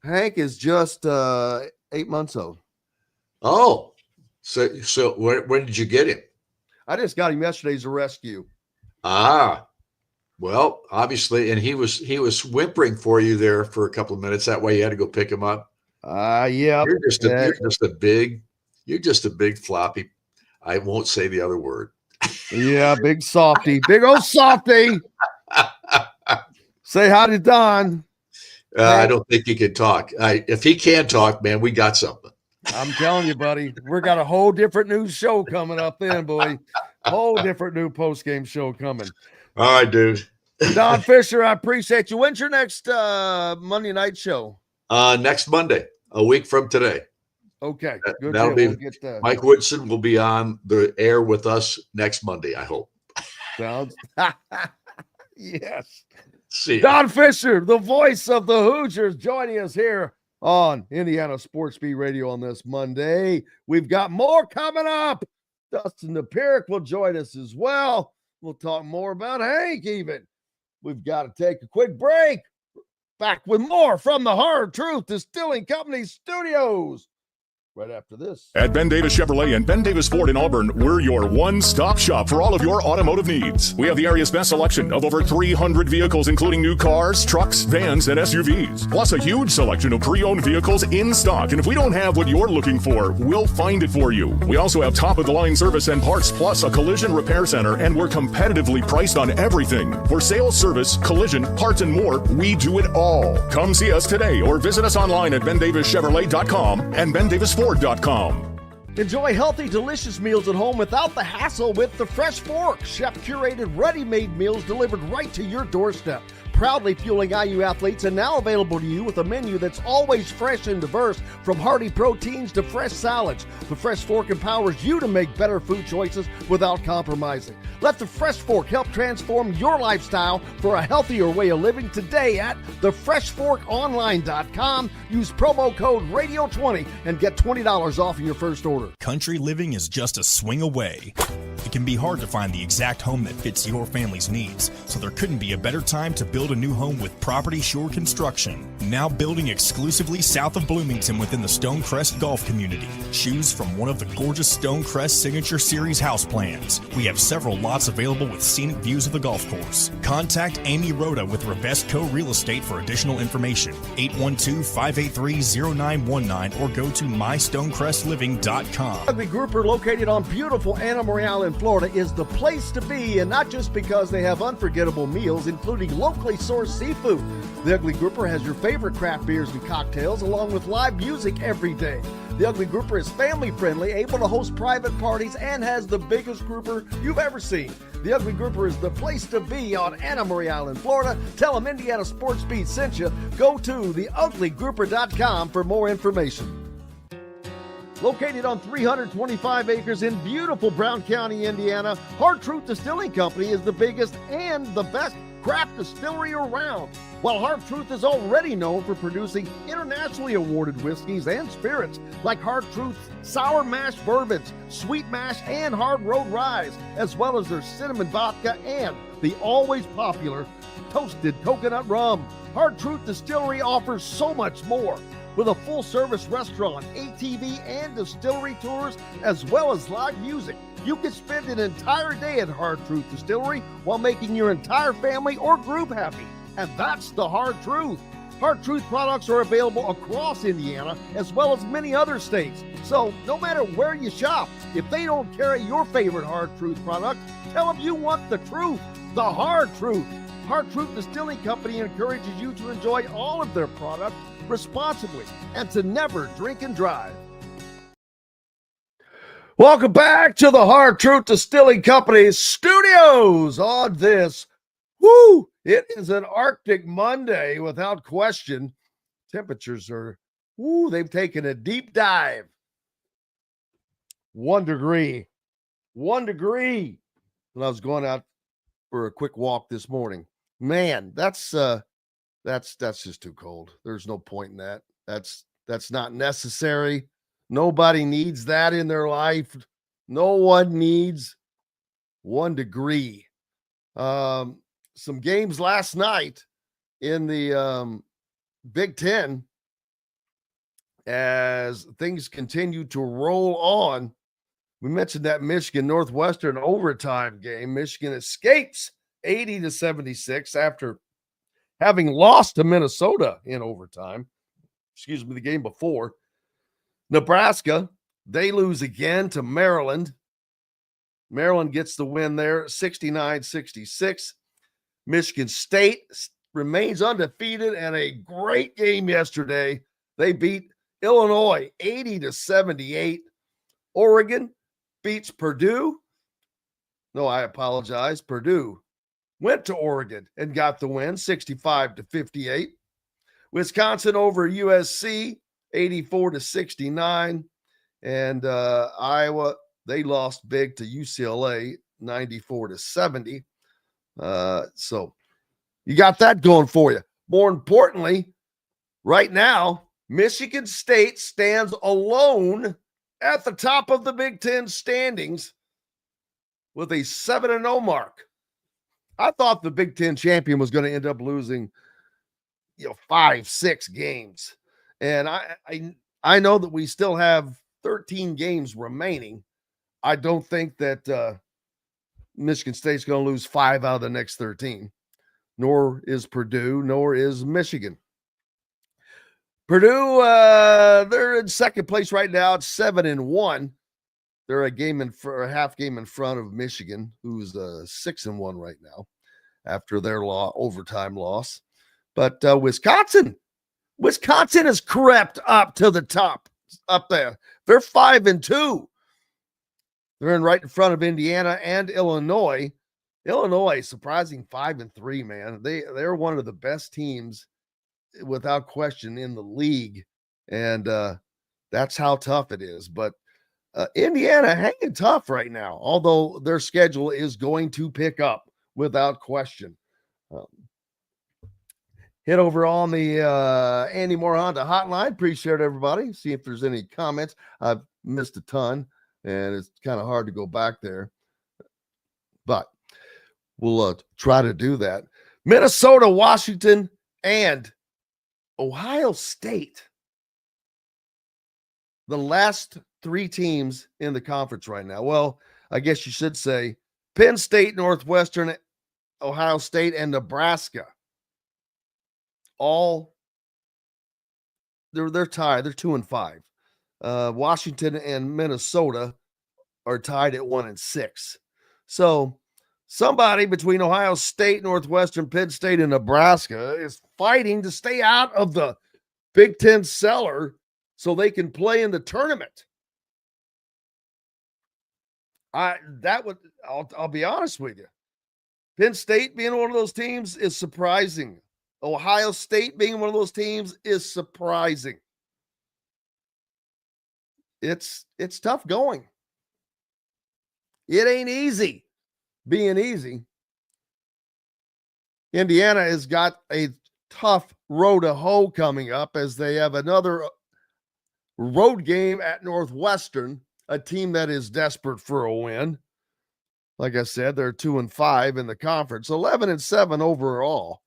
Hank is just 8 months old. Oh, so when did you get him? I just got him yesterday as a rescue. Ah, well, obviously, and he was whimpering for you there for a couple of minutes. That way, you had to go pick him up. Yeah. You're just a big floppy. I won't say the other word. Yeah, big softy, big old softy. Say hi to Don. I don't think he can talk. If he can talk, man, we got something. I'm telling you, buddy, we got a whole different new show coming up then, boy. Whole different new post-game show coming. All right, dude. Don Fischer, I appreciate you. When's your next Monday night show? Next Monday, a week from today. Okay, good. That'll deal. be Mike Woodson will be on the air with us next Monday, I hope. Sounds yes. See ya. Don Fischer, the voice of the Hoosiers, joining us here on Indiana Sports Beat Radio on this Monday. We've got more coming up. Dustin Dopirak will join us as well. We'll talk more about Hank even. We've got to take a quick break. Back with more from the Hard Truth Distilling Company studios right after this. At Ben Davis Chevrolet and Ben Davis Ford in Auburn, we're your one-stop shop for all of your automotive needs. We have the area's best selection of over 300 vehicles, including new cars, trucks, vans, and SUVs. Plus a huge selection of pre-owned vehicles in stock. And if we don't have what you're looking for, we'll find it for you. We also have top-of-the-line service and parts, plus a collision repair center, and we're competitively priced on everything. For sales, service, collision, parts, and more, we do it all. Come see us today or visit us online at bendavischevrolet.com and bendavisford.com. Enjoy healthy, delicious meals at home without the hassle with the Fresh Fork. Chef-curated, ready-made meals delivered right to your doorstep. Proudly fueling IU athletes and now available to you with a menu that's always fresh and diverse, from hearty proteins to fresh salads. The Fresh Fork empowers you to make better food choices without compromising. Let the Fresh Fork help transform your lifestyle for a healthier way of living today at thefreshforkonline.com. Use promo code RADIO20 and get $20 off of your first order. Country living is just a swing away. It can be hard to find the exact home that fits your family's needs, so there couldn't be a better time to build a new home with Property Shore Construction. Now building exclusively south of Bloomington within the Stonecrest Golf community. Choose from one of the gorgeous Stonecrest Signature Series house plans. We have several lots available with scenic views of the golf course. Contact Amy Rhoda with Revestco Real Estate for additional information. 812-583-0919 or go to mystonecrestliving.com. Ugly Grouper, located on beautiful Anna Maria in Florida, is the place to be, and not just because they have unforgettable meals, including locally sourced seafood. The Ugly Grouper has your favorite craft beers and cocktails, along with live music every day. The Ugly Grouper is family-friendly, able to host private parties, and has the biggest grouper you've ever seen. The Ugly Grouper is the place to be on Anna Maria Island, Florida. Tell them Indiana Sports Beat sent you. Go to theuglygrouper.com for more information. Located on 325 acres in beautiful Brown County, Indiana, Hard Truth Distilling Company is the biggest and the best craft distillery around. While Hard Truth is already known for producing internationally awarded whiskeys and spirits like Hard Truth's sour mash bourbons, sweet mash, and hard road ryes, as well as their cinnamon vodka and the always popular toasted coconut rum. Hard Truth Distillery offers so much more. With a full-service restaurant, ATV, and distillery tours, as well as live music, you can spend an entire day at Hard Truth Distillery while making your entire family or group happy. And that's the Hard Truth. Hard Truth products are available across Indiana, as well as many other states. So no matter where you shop, if they don't carry your favorite Hard Truth product, tell them you want the truth, the Hard Truth. Hard Truth Distilling Company encourages you to enjoy all of their products responsibly and to never drink and drive. Welcome back to the Hard Truth Distilling Company studios on this. It is an Arctic Monday without question. Temperatures are, they've taken a deep dive. 1 degree. 1 degree. When I was going out for a quick walk this morning. Man, that's just too cold. There's no point in that. That's not necessary. Nobody needs that in their life. No one needs 1 degree. Some games last night in the Big Ten as things continue to roll on. We mentioned that Michigan Northwestern overtime game. Michigan escapes 80-76 after having lost to Minnesota in overtime. The game before. Nebraska, they lose again to Maryland. Maryland gets the win there, 69-66. Michigan State remains undefeated and a great game yesterday. They beat Illinois 80-78. Oregon beats Purdue. No, I apologize. Purdue went to Oregon and got the win, 65-58. Wisconsin over USC, 84-69. And Iowa, they lost big to UCLA, 94-70. So you got that going for you. More importantly, right now, Michigan State stands alone at the top of the Big Ten standings with a 7-0 mark. I thought the Big Ten champion was going to end up losing, 5-6 games. And I know that we still have 13 games remaining. I don't think that Michigan State's going to lose 5 out of the next 13, nor is Purdue, nor is Michigan. Purdue, they're in second place right now. It's 7-1. They're a half game in front of Michigan, who's 6-1 right now after their overtime loss. But Wisconsin has crept up to the top up there. They're 5-2. They're right in front of Indiana and Illinois. Illinois, surprising 5-3, man. They're one of the best teams without question in the league. And that's how tough it is. But Indiana hanging tough right now, although their schedule is going to pick up without question. Hit over on the Andy Moore Honda hotline. Appreciate it, everybody. See if there's any comments. I've missed a ton, and it's kind of hard to go back there. But we'll try to do that. Minnesota, Washington, and Ohio State. The last 3 teams in the conference right now. Well, I guess you should say Penn State, Northwestern, Ohio State, and Nebraska. All they're tied. They're 2-5. Washington and Minnesota are tied at 1-6. So somebody between Ohio State, Northwestern, Penn State, and Nebraska is fighting to stay out of the Big Ten cellar so they can play in the tournament. I'll be honest with you. Penn State being one of those teams is surprising. Ohio State being one of those teams is surprising. It's tough going. It ain't easy being easy. Indiana has got a tough road to hoe coming up as they have another road game at Northwestern, a team that is desperate for a win. Like I said, they're 2-5 in the conference, 11-7 overall.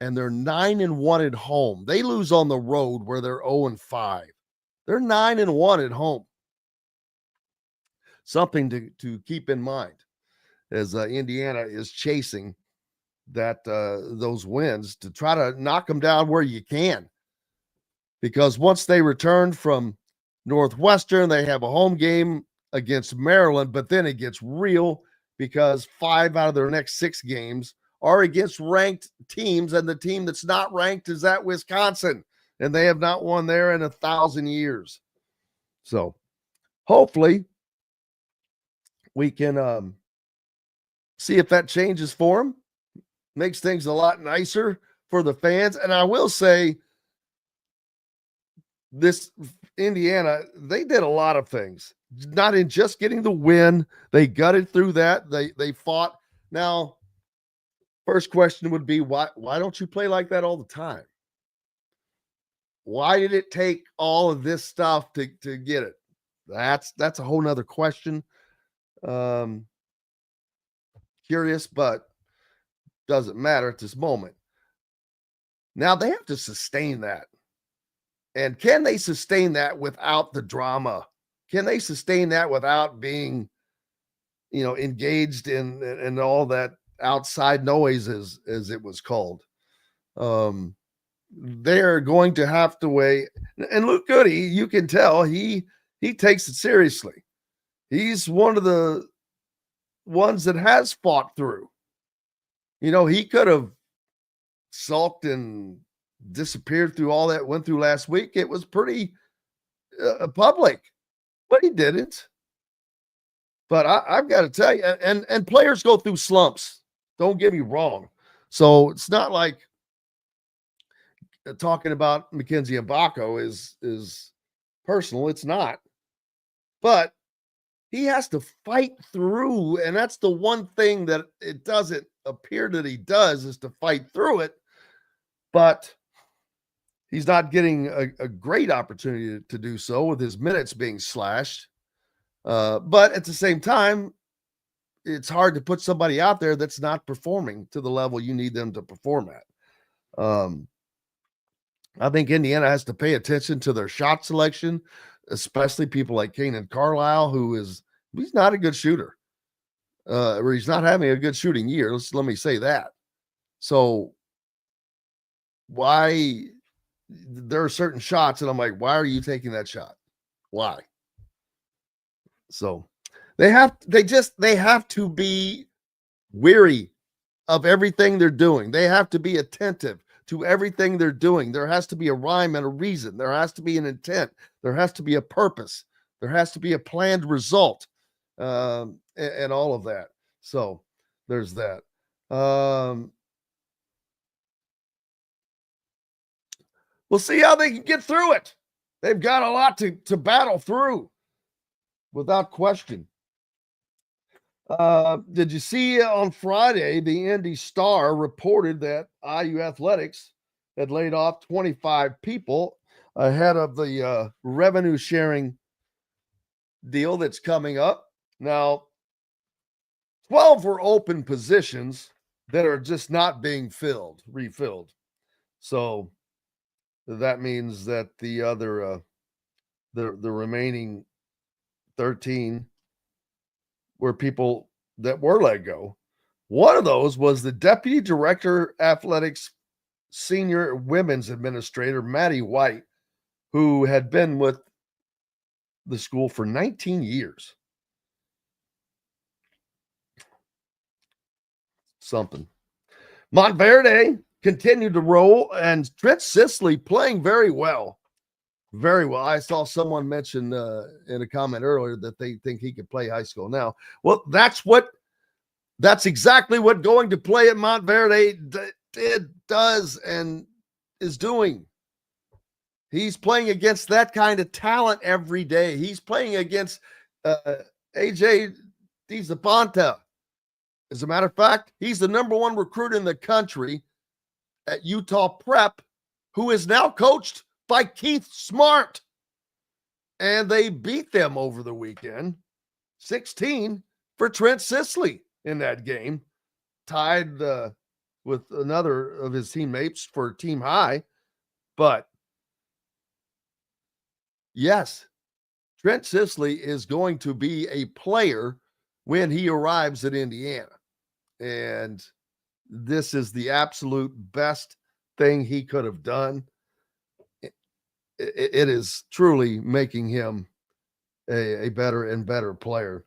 And they're 9-1 at home. They lose on the road where they're 0-5. They're 9-1 at home. Something to keep in mind as Indiana is chasing those wins to try to knock them down where you can. Because once they return from Northwestern, they have a home game against Maryland, but then it gets real because 5 out of their next 6 games are against ranked teams, and the team that's not ranked is at Wisconsin, and they have not won there in 1,000 years. So hopefully we can see if that changes for him. Makes things a lot nicer for the fans. And I will say, this Indiana, they did a lot of things, not in just getting the win. They gutted through that. They fought. Now, first question would be, why don't you play like that all the time? Why did it take all of this stuff to get it? That's a whole nother question. Curious, but doesn't matter at this moment. Now they have to sustain that. And can they sustain that without the drama? Can they sustain that without being, engaged in all that outside noise, as it was called? They're going to have to weigh. And Luke Goody, you can tell he takes it seriously. He's one of the ones that has fought through. He could have sulked and disappeared through all that went through last week. It was pretty public, but he didn't. But I've got to tell you, and players go through slumps. Don't get me wrong. So it's not like talking about Mackenzie Mbako is personal. It's not. But he has to fight through, and that's the one thing that it doesn't appear that he does, is to fight through it. But he's not getting a great opportunity to do so with his minutes being slashed. But at the same time, it's hard to put somebody out there that's not performing to the level you need them to perform at. I think Indiana has to pay attention to their shot selection, especially people like Kanan Carlisle, he's not a good shooter. Or he's not having a good shooting year. Let me say that. So why there are certain shots and I'm like, why are you taking that shot? Why? So they have to be weary of everything they're doing. They have to be attentive to everything they're doing. There has to be a rhyme and a reason. There has to be an intent. There has to be a purpose. There has to be a planned result, and all of that. So there's that. We'll see how they can get through it. They've got a lot to battle through, without question. Did you see on Friday, the Indy Star reported that IU Athletics had laid off 25 people ahead of the revenue sharing deal that's coming up. Now, 12 were open positions that are just not being refilled. So that means that the other, the remaining 13 were people that were let go. One of those was the Deputy Director Athletics Senior Women's Administrator, Maddie White, who had been with the school for 19 years. Something. Montverde continued to roll, and Trent Sisley playing very well. Very well. I saw someone mention in a comment earlier that they think he could play high school now. Well, that's exactly what going to play at Montverde does and is doing. He's playing against that kind of talent every day. He's playing against AJ DiZapanta. As a matter of fact, he's the number one recruit in the country at Utah Prep, who is now coached by Keith Smart. And they beat them over the weekend, 16 for Trent Sisley in that game, tied with another of his teammates for team high. But yes, Trent Sisley is going to be a player when he arrives at Indiana. And this is the absolute best thing he could have done. It is truly making him a better and better player.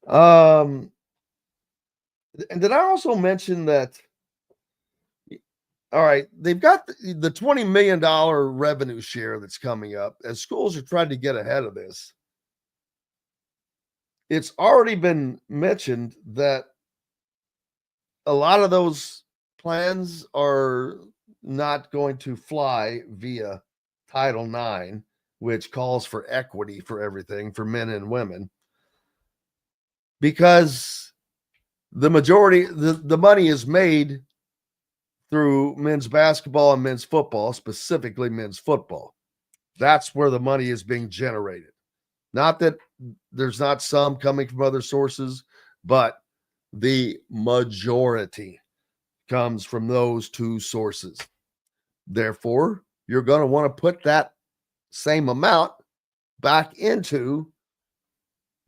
And did I also mention that, all right, they've got the $20 million revenue share that's coming up as schools are trying to get ahead of this. it's already been mentioned that a lot of those plans are not going to fly via Title IX, which calls for equity for everything for men and women, because the majority, the money is made through men's basketball and men's football, specifically men's football. That's where the money is being generated. Not that there's not some coming from other sources, but the majority comes from those two sources. Therefore, you're going to want to put that same amount back into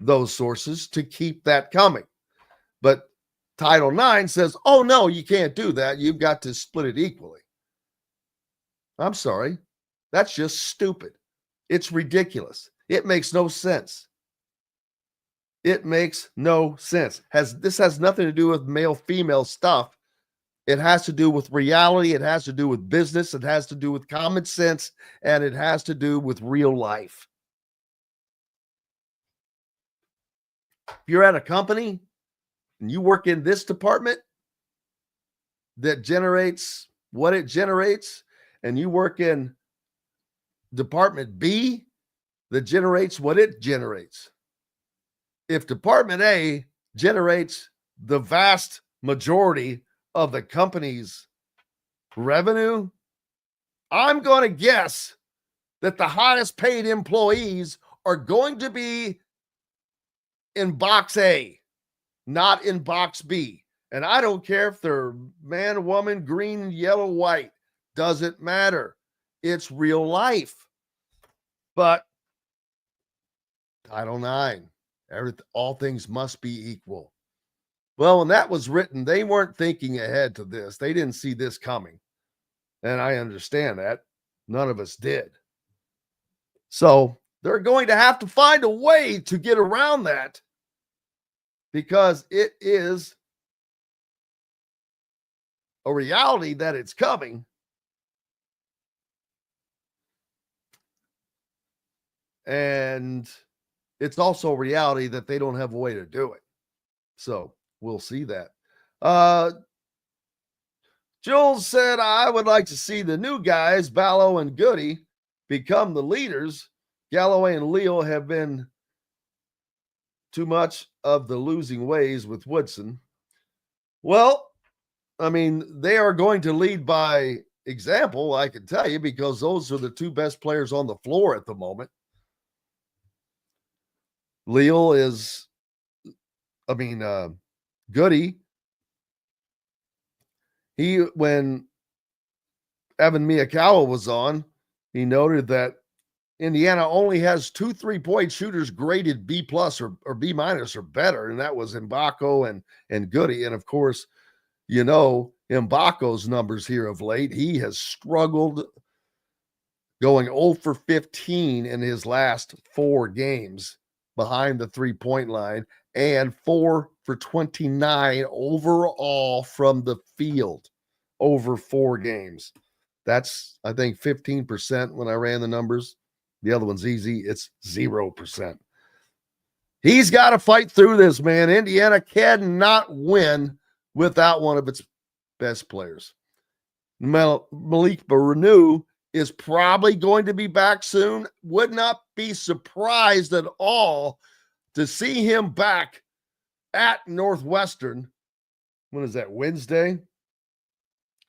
those sources to keep that coming. But Title IX says, oh, no, you can't do that. You've got to split it equally. I'm sorry. That's just stupid. It's ridiculous. It makes no sense. It makes no sense. This has nothing to do with male-female stuff. It has to do with reality. It has to do with business. It has to do with common sense. And it has to do with real life. If you're at a company and you work in this department that generates what it generates, and you work in Department B that generates what it generates. If Department A generates the vast majority of the company's revenue, I'm going to guess that the highest paid employees are going to be in box A, not in box B. And I don't care if they're man, woman, green, yellow, white. Doesn't matter. It's real life. But Title IX, all things must be equal. Well, when that was written, they weren't thinking ahead to this. They didn't see this coming. And I understand that. None of us did. So they're going to have to find a way to get around that, because it is a reality that it's coming. And it's also a reality that they don't have a way to do it. So we'll see that. Jules said, I would like to see the new guys, Ballo and Goody, become the leaders. Galloway and Leo have been too much of the losing ways with Woodson. Well, I mean, they are going to lead by example, I can tell you, because those are the two best players on the floor at the moment. Leo is, Goody. When Evan Miyakawa was on, he noted that Indiana only has 2 3-point shooters graded B+ or B- or better, and that was Mbako and Goody. And of course, you know, Mbako's numbers here of late. He has struggled, going 0 for 15 in his last 4 games behind the 3-point line, and 4 for 29 overall from the field over 4 games. That's, I think, 15% when I ran the numbers. The other one's easy. It's 0%. He's got to fight through this, man. Indiana cannot win without one of its best players. Malik Baranu is probably going to be back soon. Would not be surprised at all to see him back at Northwestern. When is that, Wednesday?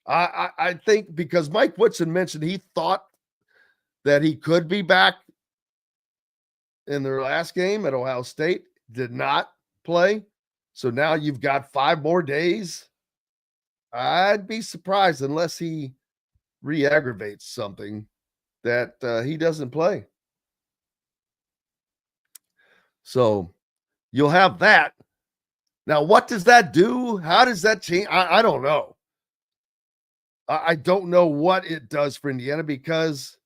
I think because Mike Woodson mentioned he thought that he could be back in their last game at Ohio State. Did not play. So now you've got 5 more days. I'd be surprised unless he re-aggravates something that he doesn't play. So you'll have that. Now, what does that do? How does that change? I don't know. I don't know what it does for Indiana, because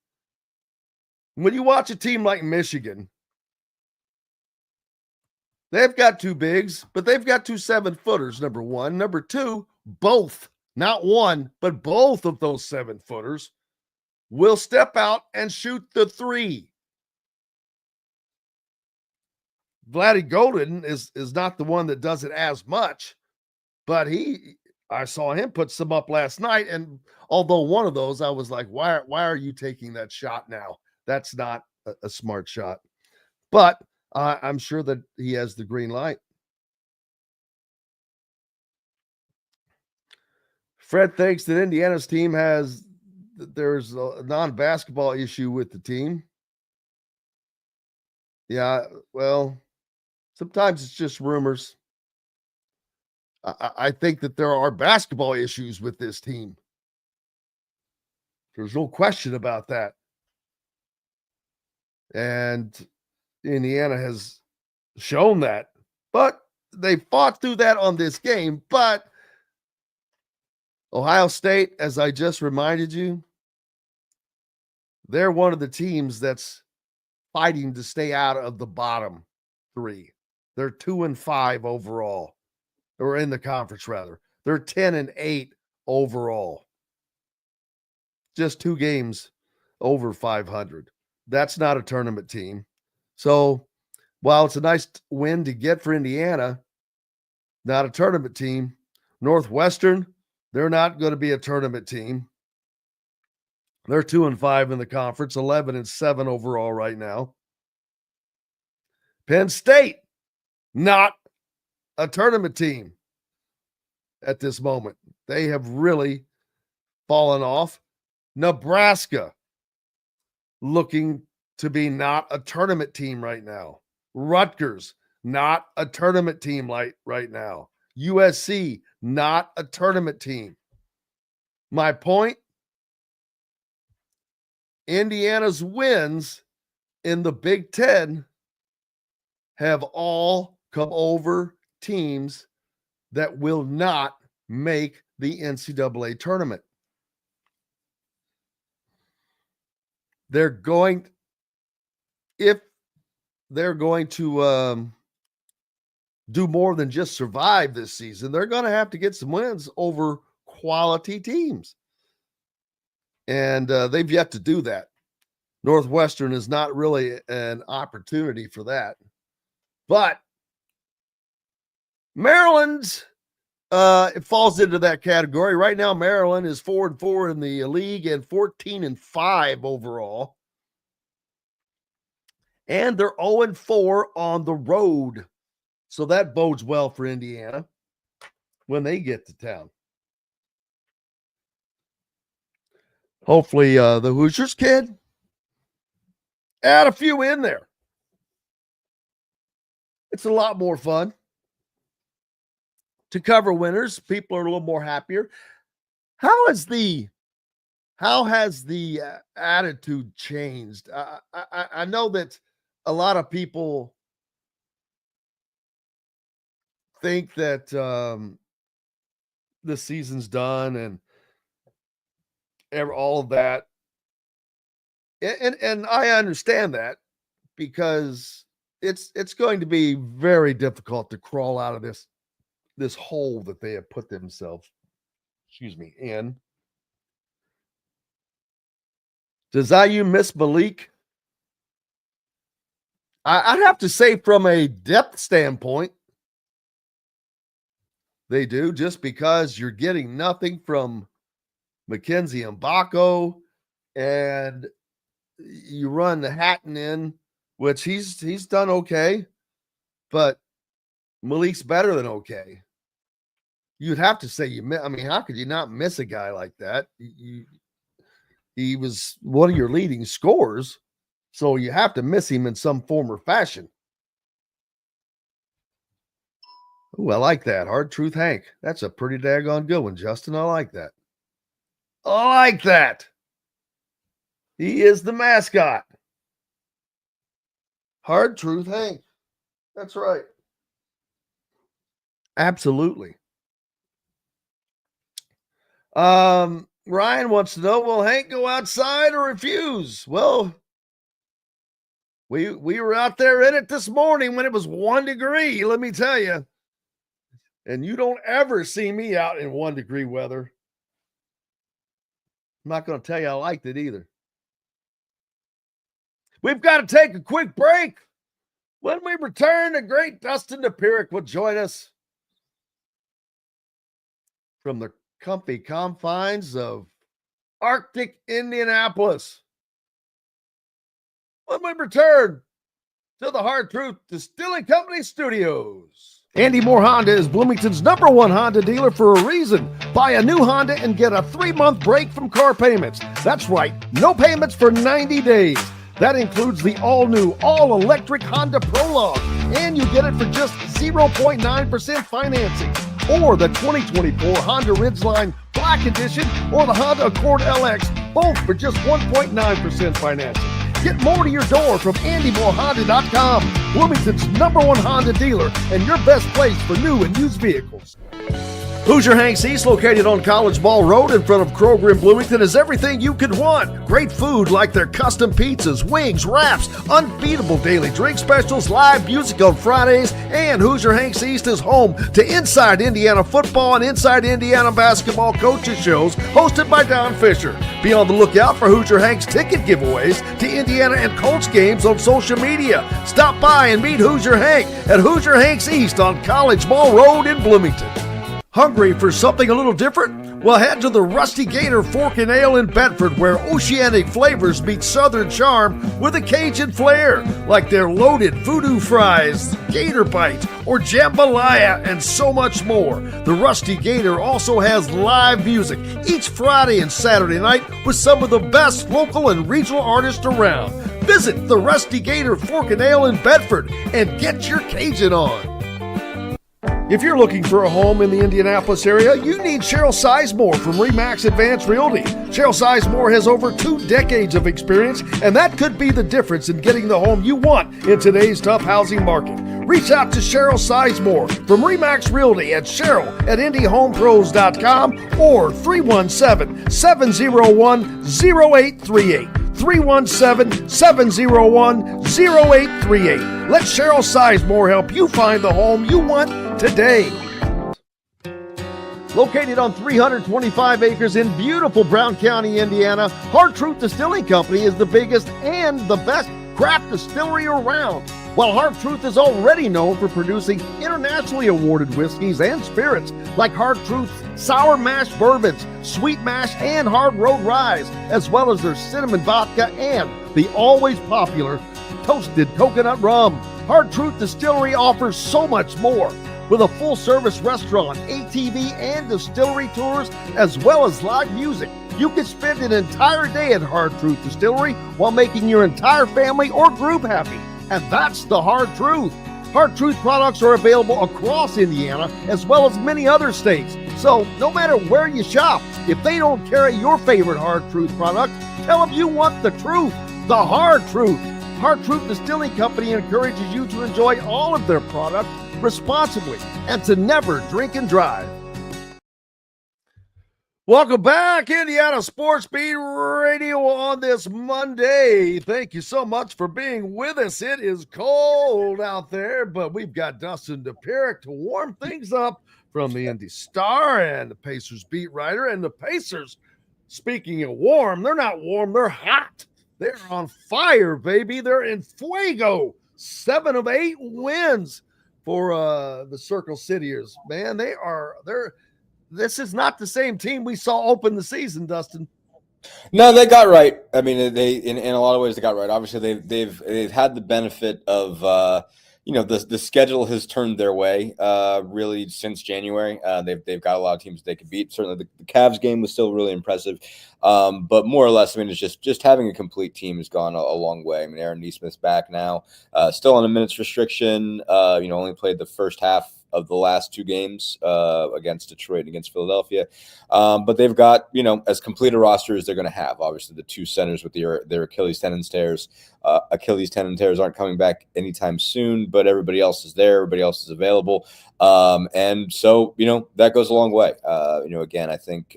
when you watch a team like Michigan, they've got 2 bigs, but they've got 2 7-footers, number one. Number two, both, not one, but both of those 7-footers will step out and shoot the 3. Vladdy Golden is not the one that does it as much, but I saw him put some up last night, and although one of those I was like, why are you taking that shot now? That's not a smart shot. But I'm sure that he has the green light. Fred thinks that Indiana's team there's a non-basketball issue with the team. Yeah, well, sometimes it's just rumors. I think that there are basketball issues with this team. There's no question about that. And Indiana has shown that. But they fought through that on this game. But Ohio State, as I just reminded you, they're one of the teams that's fighting to stay out of the bottom three. They're 2-5 overall, or in the conference rather. They're 10-8 overall. Just 2 games over 500. That's not a tournament team. So while it's a nice win to get for Indiana, not a tournament team. Northwestern, they're not going to be a tournament team. They're 2-5 in the conference, 11-7 overall right now. Penn State, not a tournament team at this moment. They have really fallen off. Nebraska, looking to be not a tournament team right now. Rutgers, not a tournament team right now. USC, not a tournament team. My point, Indiana's wins in the Big Ten have all come over teams that will not make the NCAA tournament. If they're going to do more than just survive this season, they're going to have to get some wins over quality teams. And they've yet to do that. Northwestern is not really an opportunity for that. But Maryland, it falls into that category. Right now, Maryland is 4-4 in the league and 14-5 overall. And they're 0-4 on the road. So that bodes well for Indiana when they get to town. Hopefully, the Hoosiers kid, add a few in there. It's a lot more fun to cover winners. People are a little more happier. How has the attitude changed? I know that a lot of people think that the season's done and all of that. And I understand that because it's going to be very difficult to crawl out of this hole that they have put themselves, in. Does IU miss Malik? I'd have to say from a depth standpoint, they do, just because you're getting nothing from Mackenzie Mbako, and you run the Hatton in, which he's done okay, but Malik's better than okay. You'd have to say how could you not miss a guy like that? He was one of your leading scorers, so you have to miss him in some form or fashion. Ooh, I like that. Hard Truth Hank. That's a pretty daggone good one, Justin. I like that. I like that. He is the mascot. Hard Truth Hank. That's right. Absolutely. Ryan wants to know, will Hank go outside or refuse? Well, we were out there in it this morning when it was 1 degree, let me tell you. And you don't ever see me out in 1 degree weather. I'm not going to tell you I liked it either. We've got to take a quick break. When we return, the great Dustin Dopirak will join us from the comfy confines of Arctic Indianapolis. When we return to the Hard Truth Distilling Company Studios. Andy Moore Honda is Bloomington's #1 Honda dealer for a reason. Buy a new Honda and get a 3-month break from car payments. That's right, no payments for 90 days. That includes the all-new, all-electric Honda Prologue, and you get it for just 0.9% financing. Or the 2024 Honda Ridgeline Black Edition or the Honda Accord LX, both for just 1.9% financing. Get more to your door from AndyMooreHonda.com, Bloomington's #1 Honda dealer and your best place for new and used vehicles. Hoosier Hanks East, located on College Ball Road in front of Kroger in Bloomington, is everything you could want. Great food like their custom pizzas, wings, wraps, unbeatable daily drink specials, live music on Fridays, and Hoosier Hanks East is home to Inside Indiana Football and Inside Indiana Basketball coaches shows hosted by Don Fischer. Be on the lookout for Hoosier Hanks ticket giveaways to Indiana and Colts games on social media. Stop by and meet Hoosier Hank at Hoosier Hanks East on College Ball Road in Bloomington. Hungry for something a little different? Well, head to the Rusty Gator Fork and Ale in Bedford, where oceanic flavors meet southern charm with a Cajun flair, like their loaded voodoo fries, gator bites, or jambalaya, and so much more. The Rusty Gator also has live music each Friday and Saturday night with some of the best local and regional artists around. Visit the Rusty Gator Fork and Ale in Bedford and get your Cajun on. If you're looking for a home in the Indianapolis area, you need Cheryl Sizemore from RE/MAX Advanced Realty. Cheryl Sizemore has over 2 decades of experience, and that could be the difference in getting the home you want in today's tough housing market. Reach out to Cheryl Sizemore from RE/MAX Realty at Cheryl@IndyHomePros.com or 317-701-0838. 317-701-0838. Let Cheryl Sizemore help you find the home you want today. Located on 325 acres in beautiful Brown County, Indiana, Hard Truth Distilling Company is the biggest and the best craft distillery around. While Hard Truth is already known for producing internationally awarded whiskeys and spirits like Hard Truth's sour mash bourbons, sweet mash, and hard road ryes, as well as their cinnamon vodka and the always popular toasted coconut rum. Hard Truth Distillery offers so much more. With a full-service restaurant, ATV, and distillery tours, as well as live music, you can spend an entire day at Hard Truth Distillery while making your entire family or group happy. And that's the Hard Truth. Hard Truth products are available across Indiana as well as many other states. So no matter where you shop, if they don't carry your favorite Hard Truth product, tell them you want the truth, the Hard Truth. Hard Truth Distilling Company encourages you to enjoy all of their products responsibly and to never drink and drive. Welcome back, Indiana Sports Beat Radio on this Monday. Thank you so much for being with us. It is cold out there, but we've got Dustin Dopirak to warm things up from the Indy Star and the Pacers beat writer. And the Pacers, speaking of warm, they're not warm, they're hot. They're on fire, baby. They're in fuego. 7 of 8 wins for the Circle Cityers. Man, they're this is not the same team we saw open the season, Dustin. No, they got right. I mean, they in a lot of ways they got right. Obviously, they've had the benefit of the schedule has turned their way really since January. They've got a lot of teams they could beat. Certainly, the Cavs game was still really impressive, but more or less, I mean, it's just having a complete team has gone a long way. I mean, Aaron Nesmith's back now, still on a minutes restriction. Only played the first half of the last 2 games against Detroit and against Philadelphia. But they've got, as complete a roster as they're going to have. Obviously, the 2 centers with their Achilles tendon tears. Achilles tendon tears aren't coming back anytime soon, but everybody else is there. Everybody else is available. And so, that goes a long way. Again, I think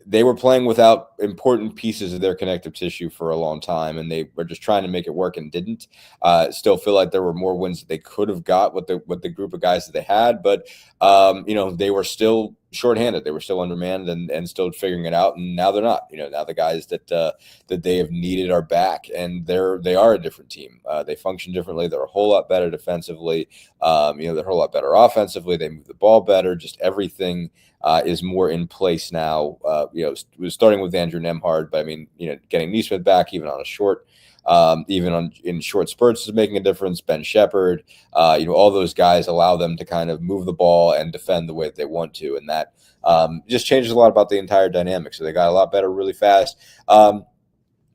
they were playing without important pieces of their connective tissue for a long time, and they were just trying to make it work and didn't. Still feel like there were more wins that they could have got with the group of guys that they had, but they were still shorthanded. They were still undermanned and still figuring it out. And now they're not. Now the guys that they have needed are back, and they are a different team. They function differently. They're a whole lot better defensively. They're a whole lot better offensively. They move the ball better. Just everything is more in place now. It was starting with Andrew Nemhard, but getting Neesmith back even on a short. In short spurts is making a difference. Ben Shepherd, all those guys allow them to kind of move the ball and defend the way that they want to, and that just changes a lot about the entire dynamic. So they got a lot better really fast.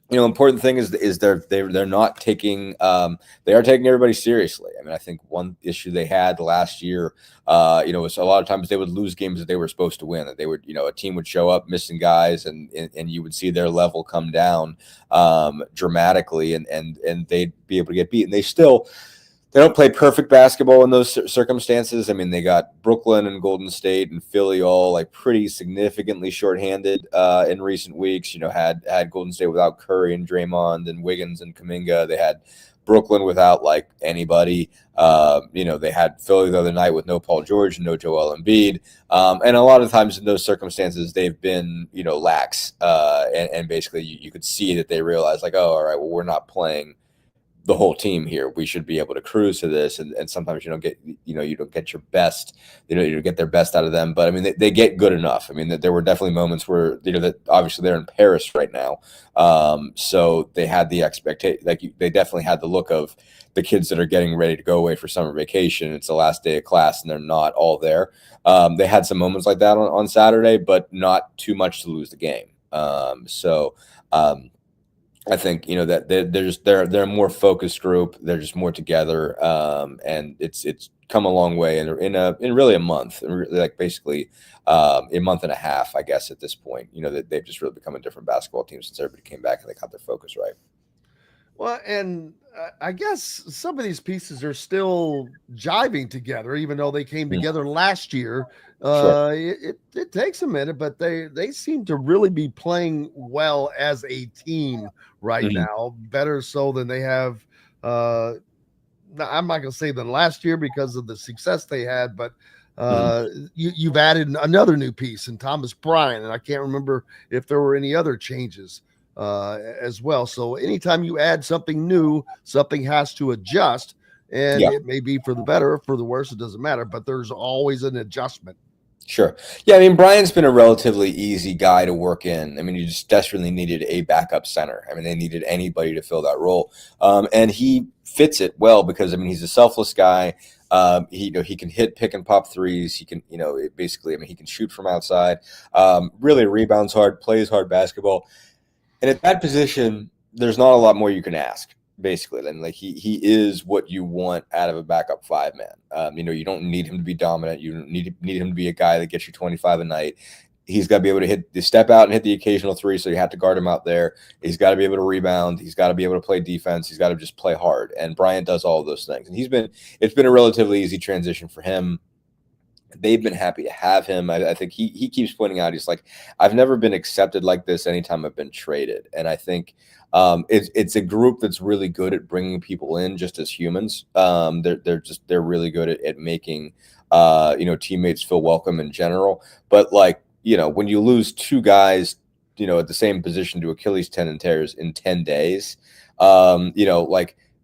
Important thing is they're not taking they are taking everybody seriously. I think one issue they had last year, was a lot of times they would lose games that they were supposed to win. That they would, a team would show up missing guys, and you would see their level come down dramatically, and they'd be able to get beat. And they don't play perfect basketball in those circumstances. They got Brooklyn and Golden State and Philly all like pretty significantly shorthanded in recent weeks. Had Golden State without Curry and Draymond and Wiggins and Kuminga. They had Brooklyn without like anybody. They had Philly the other night with no Paul George and no Joel Embiid. And a lot of times in those circumstances, they've been, lax. And basically you could see that they realize like, oh, all right, well, we're not playing the whole team here. We should be able to cruise to this. And sometimes you don't get your best, you don't get their best out of them. But they get good enough. There were definitely moments where, that obviously they're in Paris right now. So they had the expectation, they definitely had the look of the kids that are getting ready to go away for summer vacation. It's the last day of class and they're not all there. They had some moments like that on Saturday, but not too much to lose the game. I think that they're a more focused group. They're just more together, and it's come a long way in really a month, like basically a month and a half, I guess at this point. That they've just really become a different basketball team since everybody came back and they got their focus right. Well, and I guess some of these pieces are still jiving together, even though they came together last year. Sure. It takes a minute, but they seem to really be playing well as a team right now, better so than they have. I'm not going to say than last year because of the success they had, but you've added another new piece in Thomas Bryant, and I can't remember if there were any other changes as well. So anytime you add something new, something has to adjust, and it may be for the better or for the worse. It doesn't matter, but there's always an adjustment. Sure. Yeah, Brian's been a relatively easy guy to work in. You just desperately needed a backup center. They needed anybody to fill that role. And he fits it well because, he's a selfless guy. He can hit pick and pop threes. He can, he can shoot from outside, really rebounds hard, plays hard basketball. And at that position, there's not a lot more you can ask. Basically, then he is what you want out of a backup five man. You don't need him to be dominant. You don't need him to be a guy that gets you 25 a night. He's got to be able to step out and hit the occasional three, so you have to guard him out there. He's got to be able to rebound. He's got to be able to play defense. He's got to just play hard. And Bryant does all of those things. And it's been a relatively easy transition for him. They've been happy to have him. I think he keeps pointing out, he's like, I've never been accepted like this anytime I've been traded. And I think it's a group that's really good at bringing people in just as humans. They're really good at making teammates feel welcome in general. But when you lose two guys, at the same position to Achilles tendon tears in 10 days,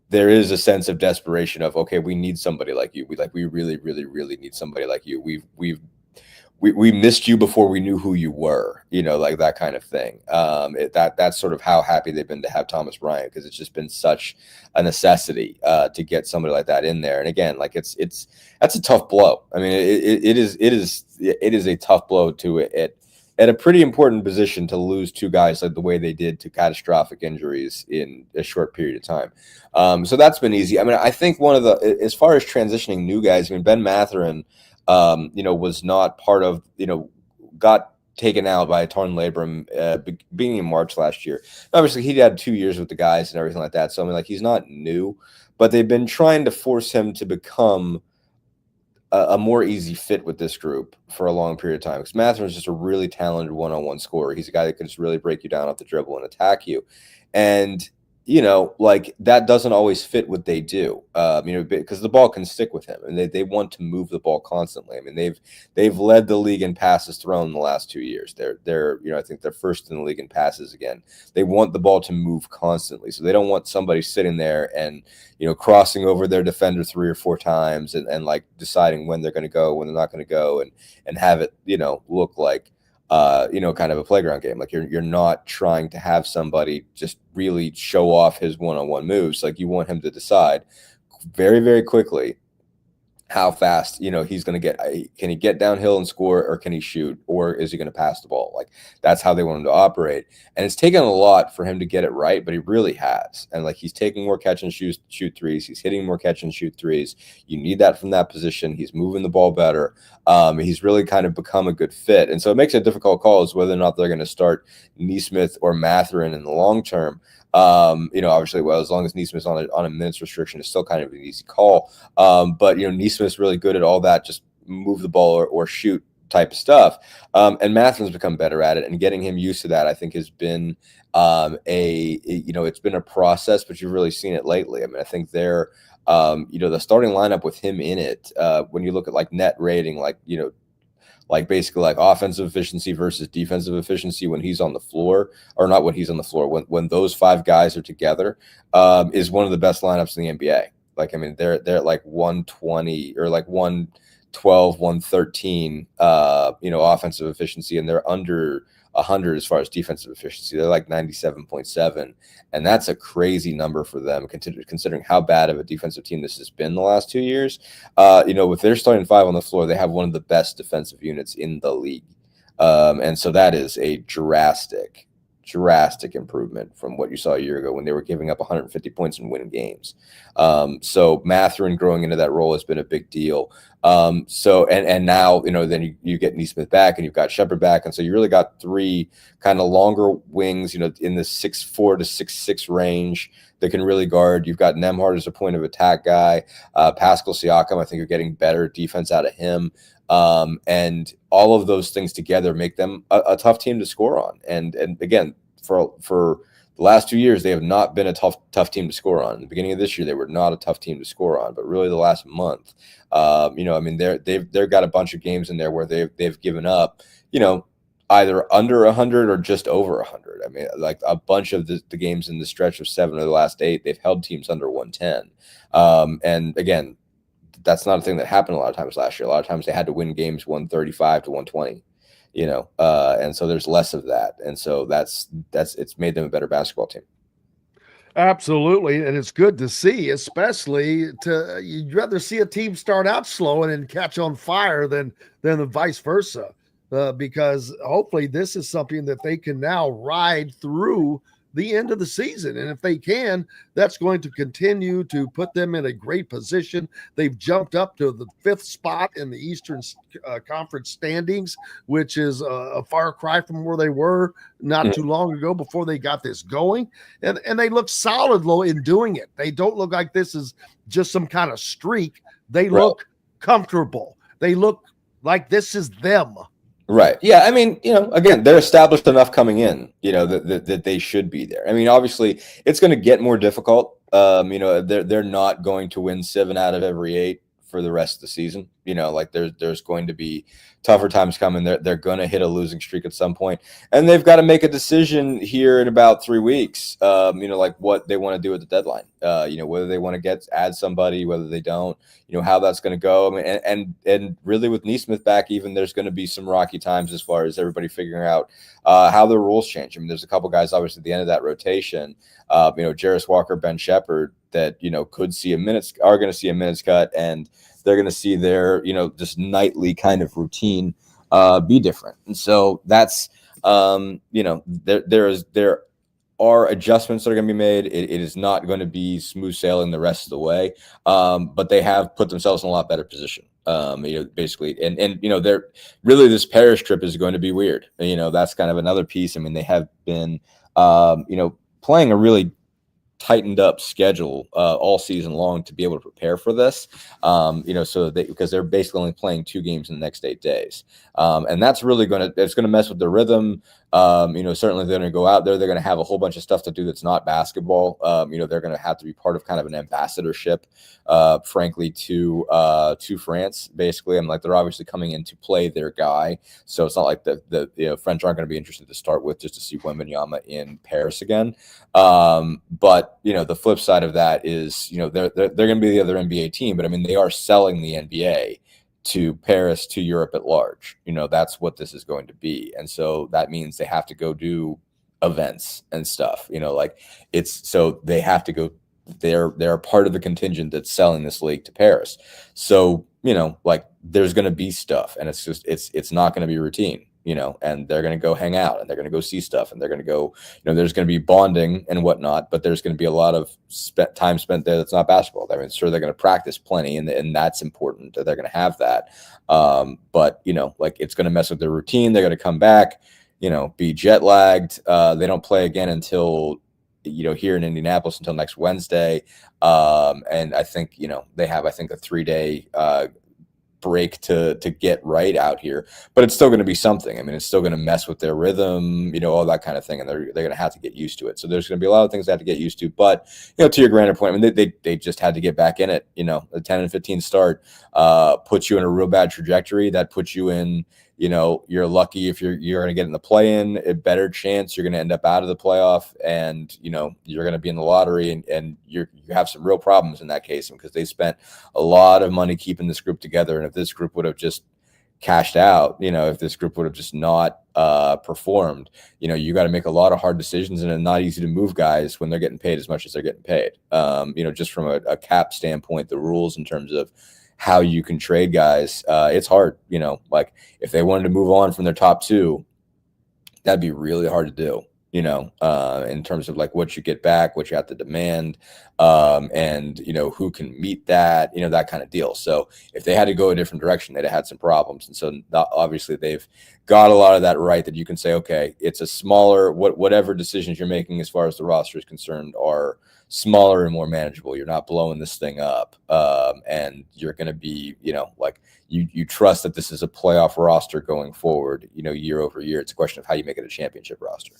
there is a sense of desperation of, okay, we need somebody like you. We really, really, really need somebody like you. We missed you before we knew who you were, that kind of thing. That's sort of how happy they've been to have Thomas Bryant, because it's just been such a necessity to get somebody like that in there. And again, that's a tough blow. It is a tough blow to it. At a pretty important position to lose two guys like the way they did to catastrophic injuries in a short period of time. So that's been easy. I think one of as far as transitioning new guys, Ben Mathurin, was not part of, got taken out by a torn labrum beginning in March last year. Obviously, he had 2 years with the guys and everything like that. So, he's not new, but they've been trying to force him to become a more easy fit with this group for a long period of time. Because Mathurin is just a really talented one-on-one scorer. He's a guy that can just really break you down off the dribble and attack you. And like that doesn't always fit what they do, because the ball can stick with him, and they want to move the ball constantly. I mean, they've led the league in passes thrown in the last 2 years. They're I think they're first in the league in passes again. They want the ball to move constantly, so they don't want somebody sitting there and crossing over their defender 3 or 4 times and like deciding when they're going to go, when they're not going to go, and have it look like kind of a playground game. Like you're not trying to have somebody just really show off his one-on-one moves. Like you want him to decide very, very quickly how fast, he's going to get. Can he get downhill and score, or can he shoot, or is he going to pass the ball? Like that's how they want him to operate. And it's taken a lot for him to get it right, but he really has. And like he's taking more catch and shoot threes. He's hitting more catch and shoot threes. You need that from that position. He's moving the ball better. He's really kind of become a good fit. And so it makes it a difficult call as whether or not they're going to start Nesmith or Mathurin in the long term. Obviously, as long as Nesmith's on a minutes restriction, it's still kind of an easy call. But Nesmith's really good at all that, just move the ball or shoot type of stuff. And Mathurin's become better at it, and getting him used to that, I think, has been it's been a process, but you've really seen it lately. I mean, I think they're the starting lineup with him in it, when you look at like net rating, like basically like offensive efficiency versus defensive efficiency when he's on the floor, or not when he's on the floor, when those 5 guys are together, is one of the best lineups in the NBA. Like, I mean, they're at like 120 or like 112, 113, offensive efficiency, and they're under 100 as far as defensive efficiency. They're like 97.7, and that's a crazy number for them, considering how bad of a defensive team this has been the last 2 years. With their starting 5 on the floor, they have one of the best defensive units in the league, and so that is a drastic improvement from what you saw a year ago when they were giving up 150 points and winning games. So Mathurin growing into that role has been a big deal. And now, then you get Nesmith back, and you've got Shepherd back. And so you really got 3 kind of longer wings, in the 6'4" to 6'6" range that can really guard. You've got Nembhard as a point of attack guy. Pascal Siakam, I think you're getting better defense out of him. And all of those things together make them a tough team to score on. And again, for the last 2 years, they have not been a tough team to score on. In the beginning of this year, they were not a tough team to score on, but really the last month, they've got a bunch of games in there where they've given up, either under 100 or just over 100. I mean, like a bunch of the games in the stretch of 7 of the last 8, they've held teams under 110. And again, that's not a thing that happened a lot of times last year. A lot of times they had to win games 135 to 120, and so there's less of that. And so that's it's made them a better basketball team. Absolutely. And it's good to see, especially you'd rather see a team start out slow and then catch on fire than the vice versa, because hopefully this is something that they can now ride through the end of the season. And if they can, that's going to continue to put them in a great position. They've jumped up to the 5th spot in the Eastern Conference standings, which is a far cry from where they were not too long ago before they got this going. And they look solid in doing it. They don't look like this is just some kind of streak. They look comfortable. They look like this is them. Right. Yeah. I mean, again, they're established enough coming in, that they should be there. I mean, obviously, it's going to get more difficult. They're not going to win 7 out of every 8 for the rest of the season. Like there's going to be tougher times coming. They're going to hit a losing streak at some point, and they've got to make a decision here in about 3 weeks. Like what they want to do at the deadline. Whether they want to add somebody, whether they don't. How that's going to go. I mean, and really with Nesmith back, even there's going to be some rocky times as far as everybody figuring out how the rules change. I mean, there's a couple guys obviously at the end of that rotation. Jarris Walker, Ben Shepherd, that are going to see a minutes cut, and they're going to see their just nightly kind of routine be different. And so that's there are adjustments that are going to be made. It is not going to be smooth sailing the rest of the way, but they have put themselves in a lot better position. Basically, and they're really, this Paris trip is going to be weird. That's kind of another piece. I mean, they have been playing a really tightened up schedule all season long to be able to prepare for this. So because they're basically only playing 2 games in the next 8 days, and that's really it's going to mess with their rhythm. Certainly they're going to go out there. They're going to have a whole bunch of stuff to do that's not basketball. They're going to have to be part of kind of an ambassadorship, frankly, to France. Basically, they're obviously coming in to play their guy, so it's not like the French aren't going to be interested to start with just to see Wembanyama in Paris again. But the flip side of that is they're going to be the other NBA team, but they are selling the NBA to Paris, to Europe at large. That's what this is going to be. And so that means they have to go do events and stuff, so they have to go, they're part of the contingent that's selling this league to Paris. So, there's going to be stuff, and it's not going to be routine, and they're going to go hang out, and they're going to go see stuff, and they're going to go, there's going to be bonding and whatnot, but there's going to be a lot of time spent there that's not basketball. Sure, they're going to practice plenty, and that's important. They're going to have that. But, it's going to mess with their routine. They're going to come back, be jet lagged. They don't play again until, here in Indianapolis until next Wednesday. And I think, they have, a 3-day break to get right out here, but it's still going to be something. It's still going to mess with their rhythm, all that kind of thing, and they're going to have to get used to it. So there's going to be a lot of things they have to get used to. But to your grander point, they just had to get back in it. The 10-15 start puts you in a real bad trajectory. That puts you in. You're lucky if you're going to get in the play-in. A better chance you're going to end up out of the playoff, and you're going to be in the lottery, and you have some real problems in that case, because they spent a lot of money keeping this group together. And if this group would have just cashed out, if this group would have just not performed, you got to make a lot of hard decisions, and it's not easy to move guys when they're getting paid as much as they're getting paid. Just from a cap standpoint, the rules in terms of how you can trade guys, it's hard. If they wanted to move on from their top 2, that'd be really hard to do, in terms of what you get back, what you have to demand, and who can meet that, that kind of deal. So if they had to go a different direction, they'd have had some problems. And so obviously they've got a lot of that right, that you can say, okay, it's a smaller, whatever decisions you're making as far as the roster is concerned are smaller and more manageable. You're not blowing this thing up, and you're going to be, you trust that this is a playoff roster going forward, year over year. It's a question of how you make it a championship roster.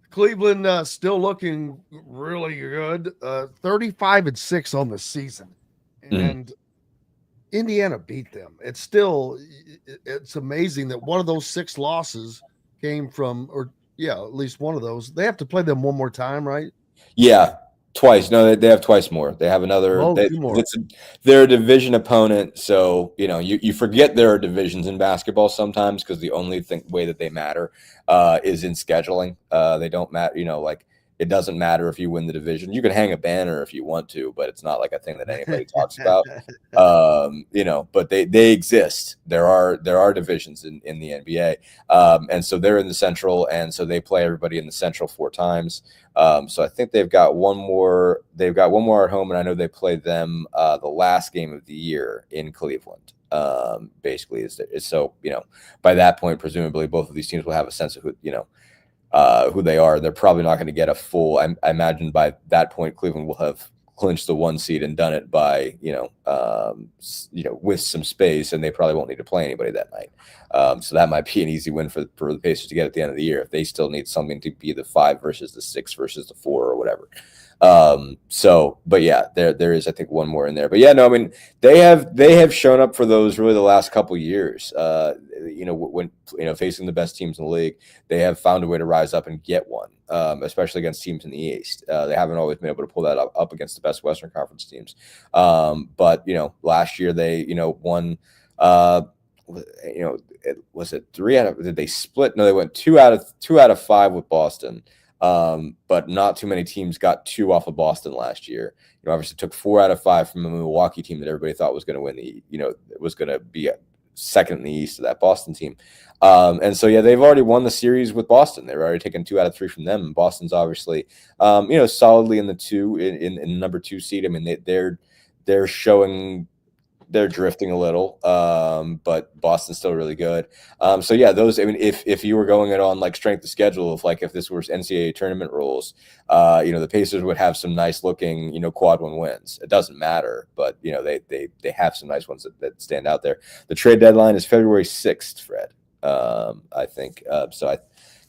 Cleveland still looking really good, 35-6 on the season, and Indiana beat them. It's amazing that one of those 6 losses came from, at least one of those. They have to play them one more time, right? Yeah, twice. No, they have twice more. They have another. Two more. They're a division opponent, so you forget there are divisions in basketball sometimes, because the only way that they matter is in scheduling. They don't matter. It doesn't matter if you win the division. You can hang a banner if you want to, but it's not like a thing that anybody talks about. But they exist. There are divisions in the NBA, and so they're in the Central, and so they play everybody in the Central 4 times. So I think they've got one more. They've got one more at home, and I know they played them the last game of the year in Cleveland. Basically, so by that point, presumably both of these teams will have a sense of who they are. They're probably not going to get a full. I imagine by that point, Cleveland will have clinched the 1 seed and done it by with some space, and they probably won't need to play anybody that night. So that might be an easy win for the Pacers to get at the end of the year if they still need something to be the 5 versus the 6 versus the 4 or whatever. But yeah, there is, I think, one more in there. But yeah, no, they have shown up for those really the last couple of years. When facing the best teams in the league, they have found a way to rise up and get one, especially against teams in the East. They haven't always been able to pull that up against the best Western Conference teams. But last year they won. Was it 3 out of? Did they split? No, they went 2 out of 5 with Boston. But not too many teams got 2 off of Boston last year. Obviously took 4 out of 5 from a Milwaukee team that everybody thought was going to win was going to be second in the East to that Boston team. And so, yeah, they've already won the series with Boston. They've already taken 2 out of 3 from them. And Boston's obviously, solidly in the 2 in number 2 seed. They're showing they're drifting a little, but Boston's still really good. So yeah, those. I mean, if you were going it on like strength of schedule, if this was NCAA tournament rules, the Pacers would have some nice looking, quad one wins. It doesn't matter, but they have some nice ones that stand out there. The trade deadline is February 6th, Fred. I think so. I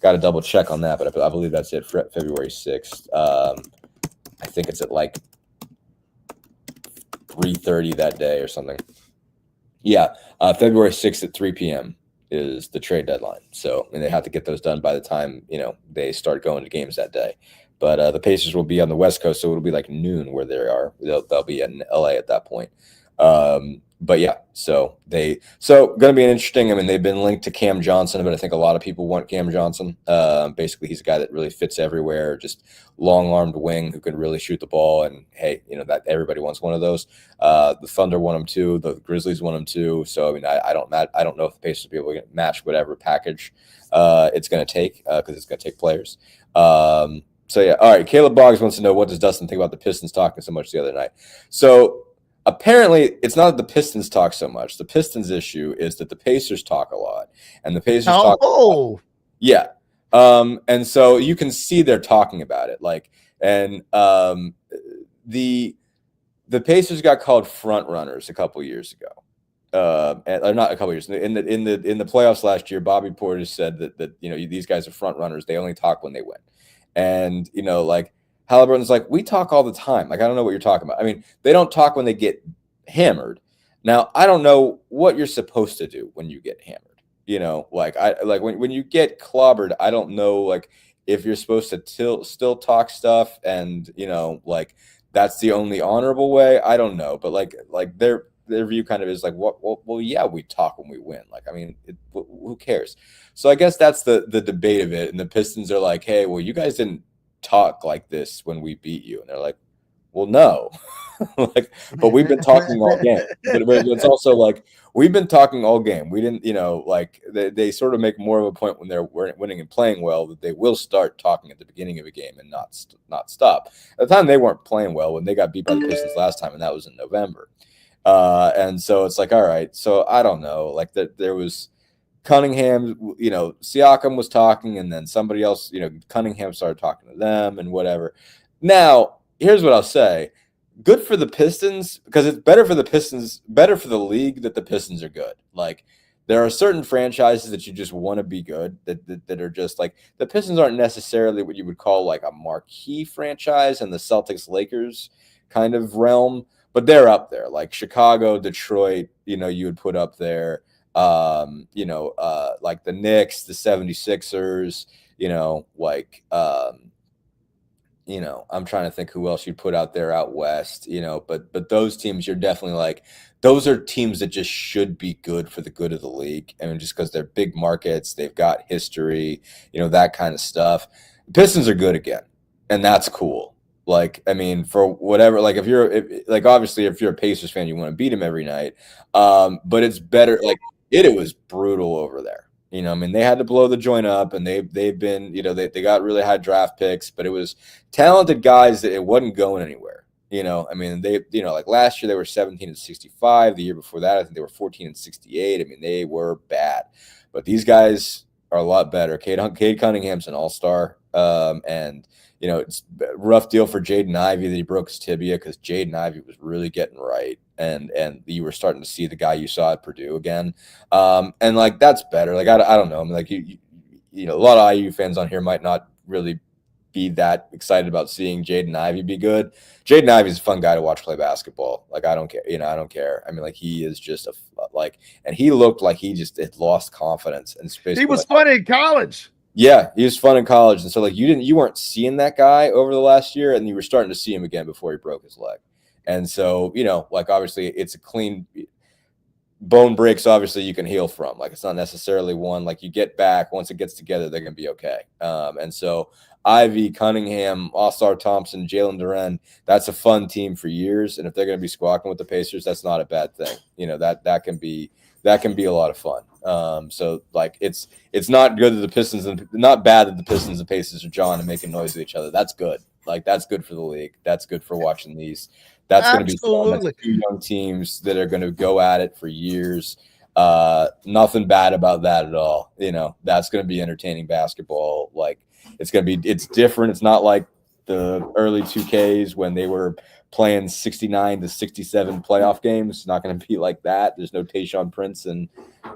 got to double check on that, but I believe that's it. February 6th. I think it's at like 3:30 that day or something. Yeah, February 6th at 3 p.m. is the trade deadline. So, they have to get those done by the time, they start going to games that day. But the Pacers will be on the West Coast, so it'll be like noon where they are. They'll be in LA at that point. But yeah, so going to be an interesting. I mean, they've been linked to Cam Johnson, but I think a lot of people want Cam Johnson. Basically, he's a guy that really fits everywhere, just long-armed wing who can really shoot the ball. And hey, that everybody wants one of those. The Thunder want him too. The Grizzlies want him too. So I mean, I don't know if the Pacers will be able to match whatever package it's going to take because it's going to take players. So yeah, all right. Caleb Boggs wants to know, what does Dustin think about the Pistons talking so much the other night? So apparently, it's not that the Pistons talk so much. The Pistons issue is that the Pacers talk a lot, and the Pacers talk. Oh, yeah. And so you can see they're talking about it, the Pacers got called front runners a couple years ago. Or not a couple years in the playoffs last year. Bobby Portis said that these guys are front runners. They only talk when they win, and Halliburton's like, we talk all the time. Like, I don't know what you're talking about. I mean, they don't talk when they get hammered. Now, I don't know what you're supposed to do when you get hammered. When you get clobbered, I don't know, if you're supposed to still talk stuff and, that's the only honorable way. I don't know. But their view kind of is like, well, yeah, we talk when we win. Who cares? So I guess that's the debate of it. And the Pistons are like, hey, well, you guys didn't talk like this when we beat you. And they're like, well, no. But we've been talking all game. But it's also we've been talking all game. We didn't, they sort of make more of a point when they're winning and playing well that they will start talking at the beginning of a game and not stop. At the time, they weren't playing well when they got beat by the Pistons last time, and that was in November. And so it's all right. So I don't know. There was Cunningham, Siakam was talking, and then somebody else, Cunningham started talking to them and whatever. Now, here's what I'll say. Good for the Pistons, because it's better for the Pistons, better for the league that the Pistons are good. There are certain franchises that you just want to be good, that are just the Pistons aren't necessarily what you would call a marquee franchise in the Celtics Lakers kind of realm, but they're up there. Chicago, Detroit, you would put up there. The Knicks, the 76ers, I'm trying to think who else you'd put out there out west, but those teams, you're definitely those are teams that just should be good for the good of the league. I mean, just because they're big markets, they've got history, that kind of stuff. The Pistons are good again, and that's cool. For whatever, obviously if you're a Pacers fan, you want to beat them every night. But it's better. It was brutal over there. They had to blow the joint up, and they've been, they got really high draft picks, but it was talented guys that it wasn't going anywhere. Last year they were 17-65. The year before that, I think they were 14-68. I mean, they were bad, but these guys are a lot better. Cade Cunningham's an all-star. And it's a rough deal for Jaden Ivey that he broke his tibia, because Jaden Ivey was really getting right. And you were starting to see the guy you saw at Purdue again. And that's better. I don't know. I mean, a lot of IU fans on here might not really be that excited about seeing Jaden Ivey be good. Jaden Ivey's a fun guy to watch play basketball. I don't care. I don't care. I mean, he is just and he looked like he just had lost confidence and space. He was fun in college. Yeah, he was fun in college. And so you weren't seeing that guy over the last year, and you were starting to see him again before he broke his leg. And so, obviously it's a clean bone breaks. Obviously you can heal from, it's not necessarily one, you get back once it gets together, they're going to be okay. And so Ivy, Cunningham, All-Star Thompson, Jalen Duren, that's a fun team for years. And if they're going to be squawking with the Pacers, that's not a bad thing. That can be a lot of fun. So it's not good that the Pistons, and not bad that the Pistons and Pacers are jawing and making noise with each other. That's good. That's good for the league. That's good for watching these. That's going to be fun. Absolutely. That's 2 young teams that are going to go at it for years. Nothing bad about that at all. That's going to be entertaining basketball. Like, it's different. It's not like the early 2Ks when they were playing 69 to 67 playoff games. It's not going to be like that. There's no Tayshaun Prince and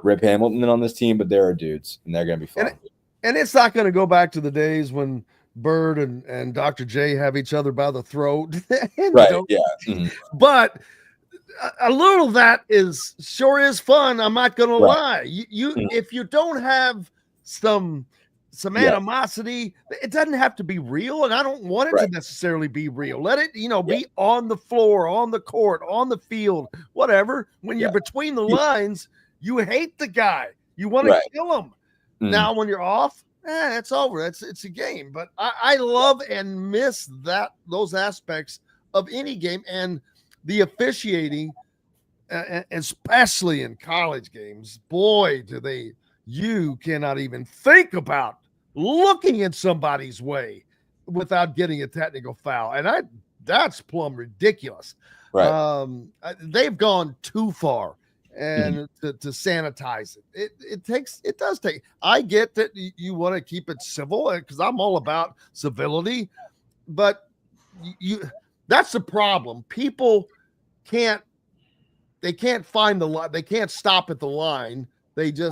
Rip Hamilton on this team, but there are dudes, and they're going to be fun. And it's not going to go back to the days when Bird and Dr. J have each other by the throat. Right, yeah. Mm-hmm. But a little of that sure is fun. I'm not going to lie. You if you don't have some animosity, it doesn't have to be real, and I don't want it to necessarily be real. Let it, be on the floor, on the court, on the field, whatever. When you're between the lines, you hate the guy. You want to kill him. Now, when you're off, it's over. It's a game. But I love and miss those aspects of any game, and the officiating, especially in college games. Boy, you cannot even think about looking in somebody's way without getting a technical foul. And that's plumb ridiculous. Right. They've gone too far and to sanitize it. It does take. I get that you want to keep it civil because I'm all about civility, but that's the problem. People can't find the line. They can't stop at the line.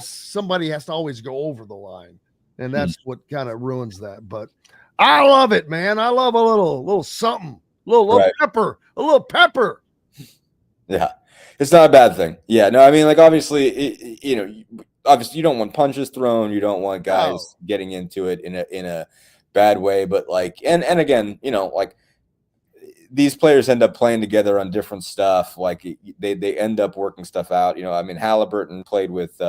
Somebody has to always go over the line. And that's what kind of ruins that. But I love it, man. I love a little something, a little pepper. Yeah. It's not a bad thing. Yeah. No, I mean, like, obviously, obviously you don't want punches thrown. You don't want guys getting into it in a bad way. But like, and again, like, these players end up playing together on different stuff. Like, they end up working stuff out. I mean, Halliburton played with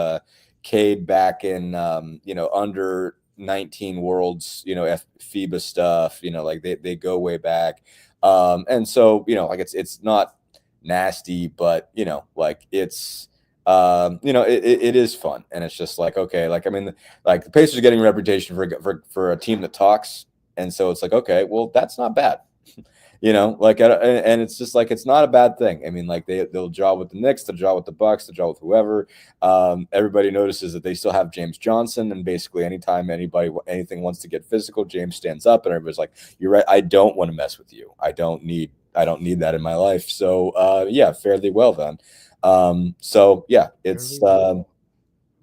Cade back in, under 19 Worlds, FIBA stuff, like they go way back. And so, like it's not nasty, but, like it's, it is fun. And it's just like, okay, like, I mean, like the Pacers are getting a reputation for a team that talks. And so it's like, okay, well, that's not bad. Like, and it's just like, it's not a bad thing. I mean, like they'll draw with the Knicks, they'll draw with the Bucks, they'll draw with whoever. Everybody notices that they still have James Johnson, and basically anytime anything wants to get physical, James stands up, and everybody's like, "You're right. I don't want to mess with you. I don't need that in my life." So, fairly well done. So yeah, it's, but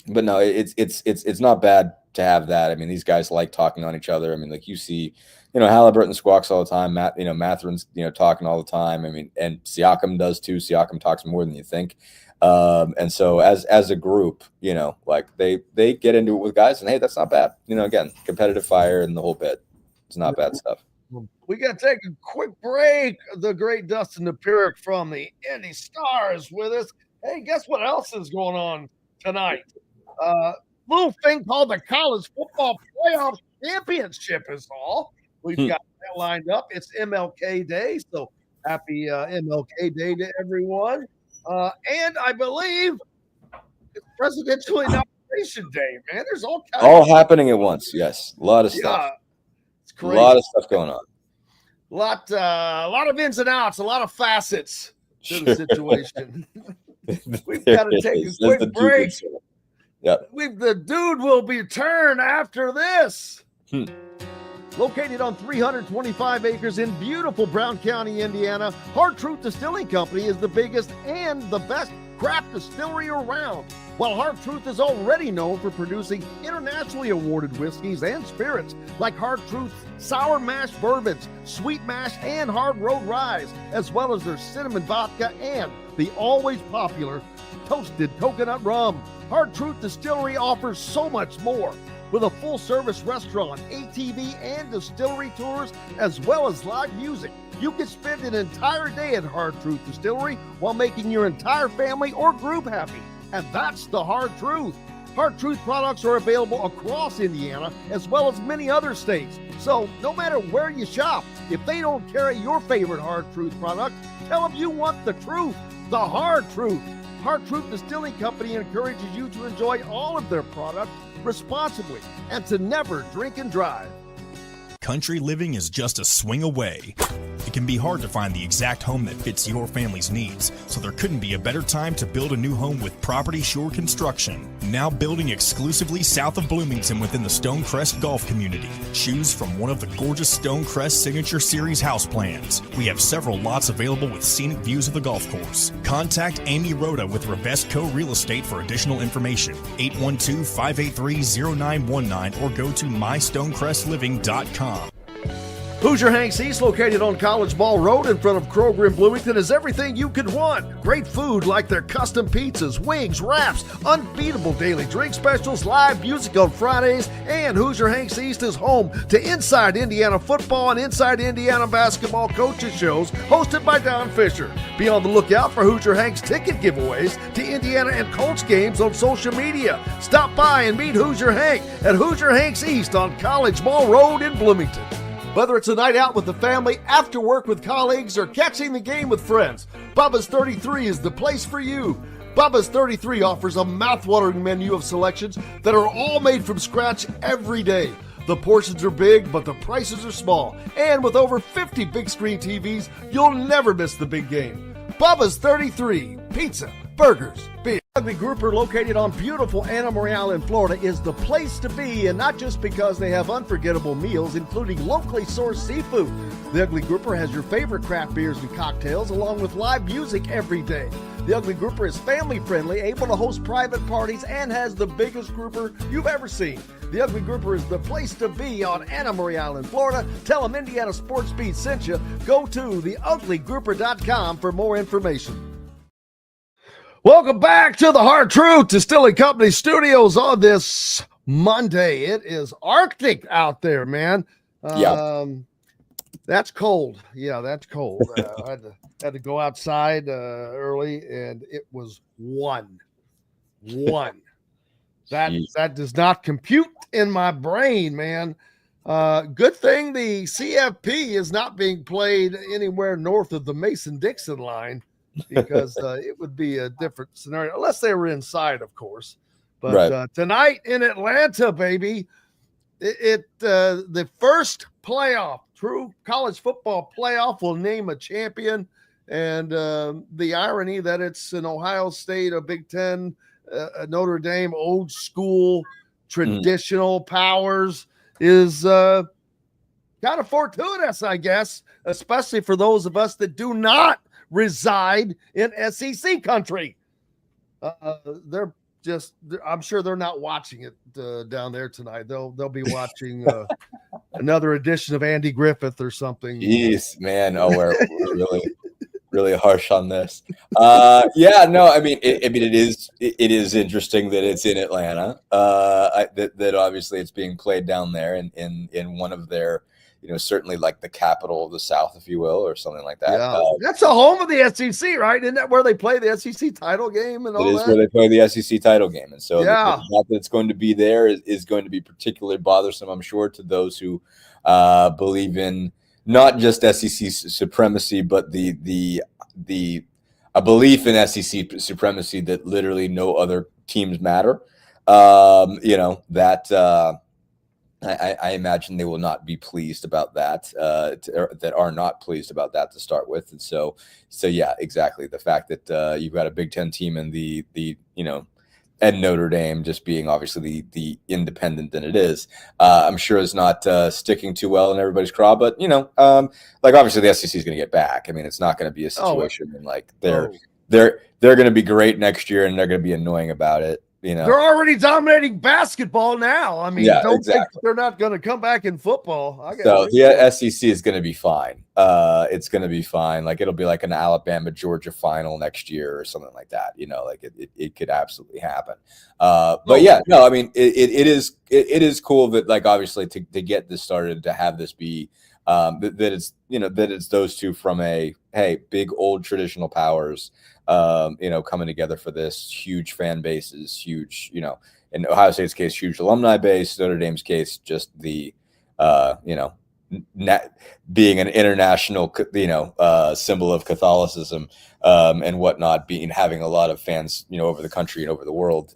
no, it's not bad to have that. I mean, these guys like talking on each other. I mean, like you see. Halliburton squawks all the time. Mathurin's, talking all the time. I mean, and Siakam does too. Siakam talks more than you think. And so as a group, like they get into it with guys, and hey, that's not bad. Again, competitive fire and the whole bit. It's not bad stuff. We got to take a quick break. The great Dustin Dopirak from the Indy Stars with us. Hey, guess what else is going on tonight? Little thing called the College Football Playoff Championship is all. We've got that lined up. It's MLK Day, so happy MLK Day to everyone. And I believe it's Presidential Inauguration Day, man. There's all happening at once. Yes, a lot of stuff. It's crazy. A lot of stuff going on. A lot of ins and outs, a lot of facets to the situation. We've got to take a quick break. Yep. The dude will be turned after this. Located on 325 acres in beautiful Brown County, Indiana, Hard Truth Distilling Company is the biggest and the best craft distillery around. While Hard Truth is already known for producing internationally awarded whiskeys and spirits like Hard Truth's sour mash bourbons, sweet mash, and hard road ryes, as well as their cinnamon vodka and the always popular toasted coconut rum. Hard Truth Distillery offers so much more. With a full-service restaurant, ATV, and distillery tours, as well as live music, you can spend an entire day at Hard Truth Distillery while making your entire family or group happy. And that's the Hard Truth. Hard Truth products are available across Indiana, as well as many other states. So no matter where you shop, if they don't carry your favorite Hard Truth product, tell them you want the truth, the Hard Truth. Hard Truth Distilling Company encourages you to enjoy all of their products responsibly and to never drink and drive. country living is just a swing away. It can be hard to find the exact home that fits your family's needs, so there couldn't be a better time to build a new home with Property Shore Construction. Now building exclusively south of Bloomington within the Stonecrest Golf community. Choose from one of the gorgeous Stonecrest Signature Series house plans. We have several lots available with scenic views of the golf course. Contact Amy Rhoda with Revestco Real Estate for additional information. 812-583-0919 or go to mystonecrestliving.com. Hoosier Hanks East, located on College Ball Road in front of Kroger in Bloomington, is everything you could want. Great food like their custom pizzas, wings, wraps, unbeatable daily drink specials, live music on Fridays, and Hoosier Hanks East is home to Inside Indiana Football and Inside Indiana Basketball coaches shows hosted by Don Fischer. Be on the lookout for Hoosier Hanks ticket giveaways to Indiana and Colts games on social media. Stop by and meet Hoosier Hank at Hoosier Hanks East on College Ball Road in Bloomington. Whether it's a night out with the family, after work with colleagues, or catching the game with friends, Bubba's 33 is the place for you. Bubba's 33 offers a mouthwatering menu of selections that are all made from scratch every day. The portions are big, but the prices are small. And with over 50 big screen TVs, you'll never miss the big game. Bubba's 33, pizza, burgers, beer. Ugly Grouper, located on beautiful Anna Marie Island, Florida, is the place to be, and not just because they have unforgettable meals, including locally sourced seafood. The Ugly Grouper has your favorite craft beers and cocktails, along with live music every day. The Ugly Grouper is family-friendly, able to host private parties, and has the biggest grouper you've ever seen. The Ugly Grouper is the place to be on Anna Marie Island, Florida. Tell them Indiana Sports Beat sent you. Go to theuglygrouper.com for more information. Welcome back to the Hard Truth Distilling Company studios on this Monday. It is Arctic out there, man. That's cold. Yeah, that's cold. I had to go outside early, and it was one. That does not compute in my brain, man. Good thing the CFP is not being played anywhere north of the Mason-Dixon line, because it would be a different scenario, unless they were inside, of course. But tonight in Atlanta, baby, the first playoff, true college football playoff, will name a champion. And the irony that it's an Ohio State, a Big Ten, a Notre Dame, old school, traditional powers is kind of fortuitous, I guess, especially for those of us that do not reside in SEC country. I'm sure they're not watching it down there tonight. They'll be watching another edition of Andy Griffith or something. Jeez, man. Oh, we're really harsh on this. It is interesting that it's in Atlanta. That obviously it's being played down there in one of their, certainly like the capital of the South, if you will, or something like that. Yeah. That's the home of the SEC, right? Isn't that where they play the SEC title game and all that? It is where they play the SEC title game. And so the fact that it's going to be there is going to be particularly bothersome, I'm sure, to those who believe in not just SEC supremacy, but a belief in SEC supremacy that literally no other teams matter. I imagine they will not be pleased about that, that are not pleased about that to start with. And so yeah, exactly. The fact that you've got a Big Ten team and the and Notre Dame just being obviously the independent that it is, I'm sure is not sticking too well in everybody's craw. But obviously the SEC is going to get back. I mean, it's not going to be a situation they're going to be great next year and they're going to be annoying about it. They're already dominating basketball now. I mean, don't think they're not going to come back in football. The SEC is going to be fine. It's going to be fine. Like it'll be like an Alabama-Georgia final next year or something like that. It could absolutely happen. It is cool that obviously to get this started, to have this be that it's those two from big old traditional powers. Coming together for this, huge fan bases, huge, in Ohio State's case, huge alumni base, Notre Dame's case, just the, being an international, symbol of Catholicism, and whatnot, having a lot of fans, over the country and over the world,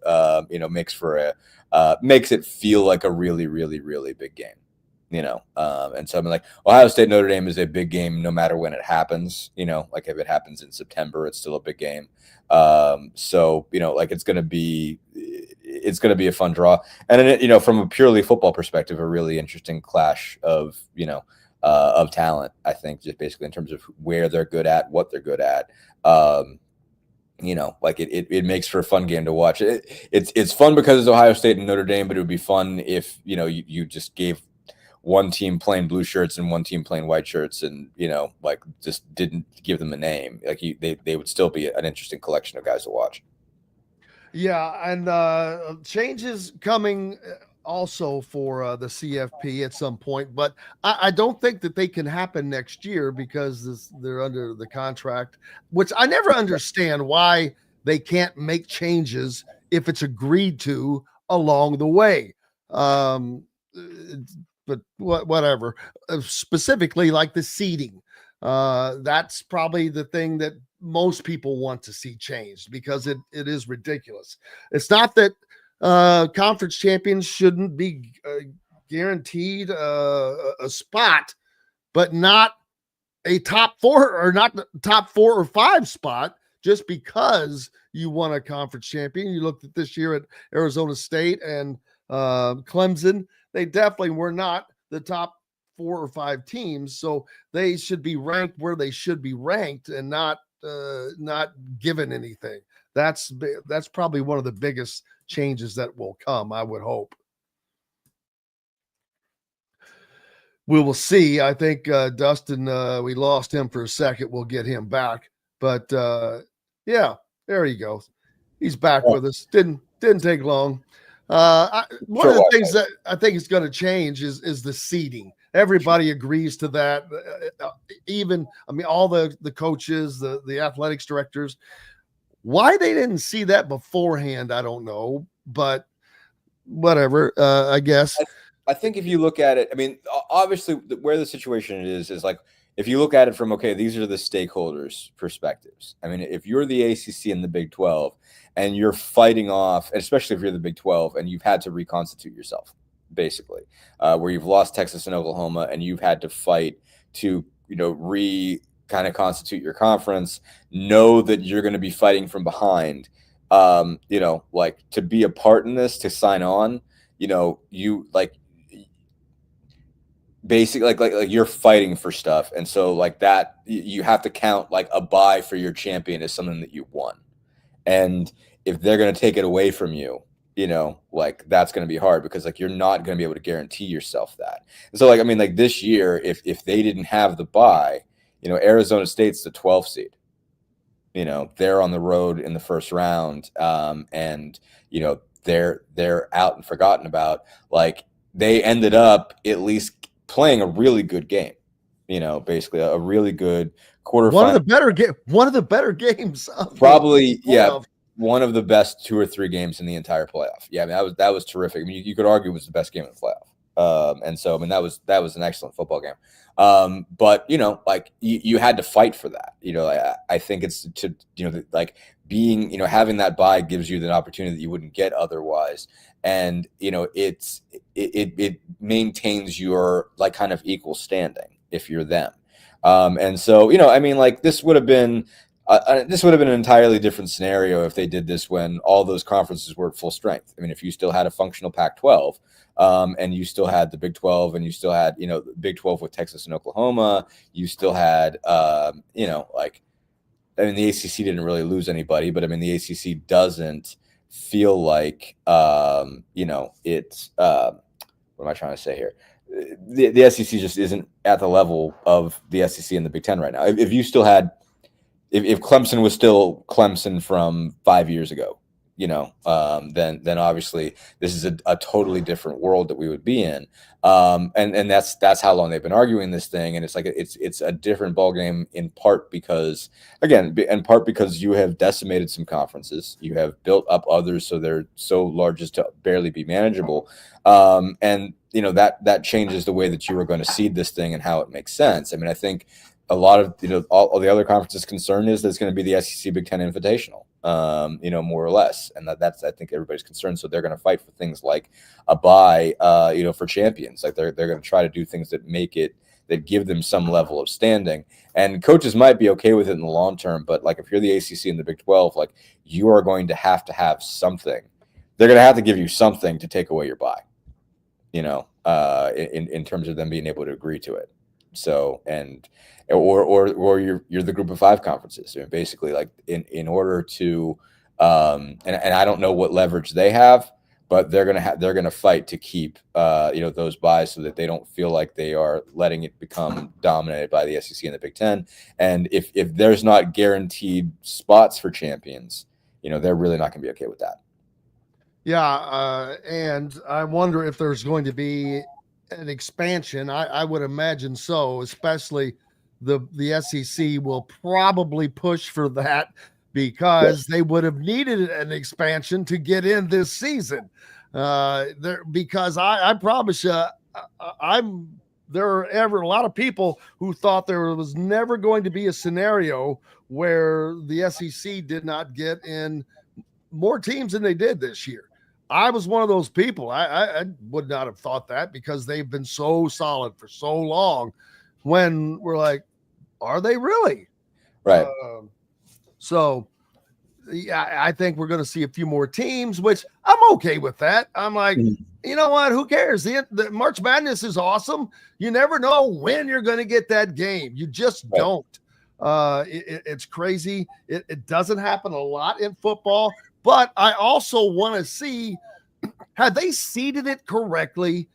makes it feel like a really, really, really big game. And so like Ohio State Notre Dame is a big game no matter when it happens. Like if it happens in September, it's still a big game. So like it's gonna be a fun draw, and then, from a purely football perspective, a really interesting clash of talent. I think just basically in terms of where they're good at, what they're good at. Like it makes for a fun game to watch. It's fun because it's Ohio State and Notre Dame, but it would be fun if you just gave one team playing blue shirts and one team playing white shirts, and like just didn't give them a name. Like they would still be an interesting collection of guys to watch. Yeah, and changes coming also for the CFP at some point, but I don't think that they can happen next year because they're under the contract, which I never understand why they can't make changes if it's agreed to along the way. But whatever. Specifically, like the seating, that's probably the thing that most people want to see changed because it is ridiculous. It's not that conference champions shouldn't be guaranteed a spot, but not a top four or not the top 4 or 5 spot just because you won a conference champion. You looked at this year at Arizona State and Clemson. They definitely were not the top 4 or 5 teams, so they should be ranked where they should be ranked and not given anything. That's probably one of the biggest changes that will come, I would hope. We will see. I think Dustin, we lost him for a second. We'll get him back. But yeah, there he goes. He's back with us. Didn't take long. One of the things that I think is going to change is the seating. Everybody agrees to that. All the coaches, the athletics directors. Why they didn't see that beforehand, I don't know, but whatever, I guess. I think if you look at it, obviously where the situation is like, if you look at it from, okay, these are the stakeholders' perspectives. If you're the ACC and the Big 12 and you're fighting off, especially if you're the Big 12 and you've had to reconstitute yourself, basically, where you've lost Texas and Oklahoma and you've had to fight to, kind of constitute your conference, know that you're going to be fighting from behind, like to be a part in this, to sign on, you like basically like you're fighting for stuff. And so like that, you have to count like a bye for your champion as something that you won. And if they're going to take it away from you, like that's going to be hard because like you're not going to be able to guarantee yourself that. And so like this year, if they didn't have the bye, Arizona State's the 12th seed. They're on the road in the first round, and they're out and forgotten about. Like they ended up at least playing a really good game. Basically a really good quarterfinal. One of the better games. Probably, yeah. One of the best 2 or 3 games in the entire playoff. Yeah, that was terrific. You could argue it was the best game in the playoff. And so that was an excellent football game. But like you had to fight for that. I think it's to like being having that bye gives you the opportunity that you wouldn't get otherwise, and it maintains your like kind of equal standing if you're them. And so like this would have been an entirely different scenario if they did this when all those conferences were at full strength. If you still had a functional Pac-12, and you still had the Big 12, and you still had, the Big 12 with Texas and Oklahoma, you still had, the ACC didn't really lose anybody, but the ACC doesn't feel like, it's, what am I trying to say here? The SEC just isn't at the level of the SEC and the Big 10 right now. If you still had, if Clemson was still Clemson from 5 years ago, then obviously this is a totally different world that we would be in. And that's how long they've been arguing this thing. And it's like, it's a different ballgame in part because you have decimated some conferences, you have built up others. So they're so large as to barely be manageable. And that changes the way that you are going to seed this thing and how it makes sense. I think a lot of, all the other conferences concern is that it's going to be the SEC Big Ten Invitational, more or less. And that's, I think, everybody's concerned. So they're going to fight for things like a bye, for champions. Like they're going to try to do things that give them some level of standing. And coaches might be okay with it in the long term, but like if you're the ACC and the Big 12, like you are going to have something. They're going to have to give you something to take away your bye, in terms of them being able to agree to it. So, or you're the group of 5 conferences. I mean, basically, like in order to, and I don't know what leverage they have, but they're gonna fight to keep those buys so that they don't feel like they are letting it become dominated by the SEC and the Big Ten. And if there's not guaranteed spots for champions, they're really not gonna be okay with that. Yeah, and I wonder if there's going to be an expansion. I would imagine so, especially the SEC will probably push for that because they would have needed an expansion to get in this season. Because I promise you, there are a lot of people who thought there was never going to be a scenario where the SEC did not get in more teams than they did this year. I was one of those people. I would not have thought that because they've been so solid for so long. When we're like, are they really? Right. So, yeah, I think we're going to see a few more teams, which I'm okay with that. I'm like, you know what? Who cares? The March Madness is awesome. You never know when you're going to get that game. You just don't. It's crazy. It doesn't happen a lot in football. But I also want to see, had they seeded it correctly?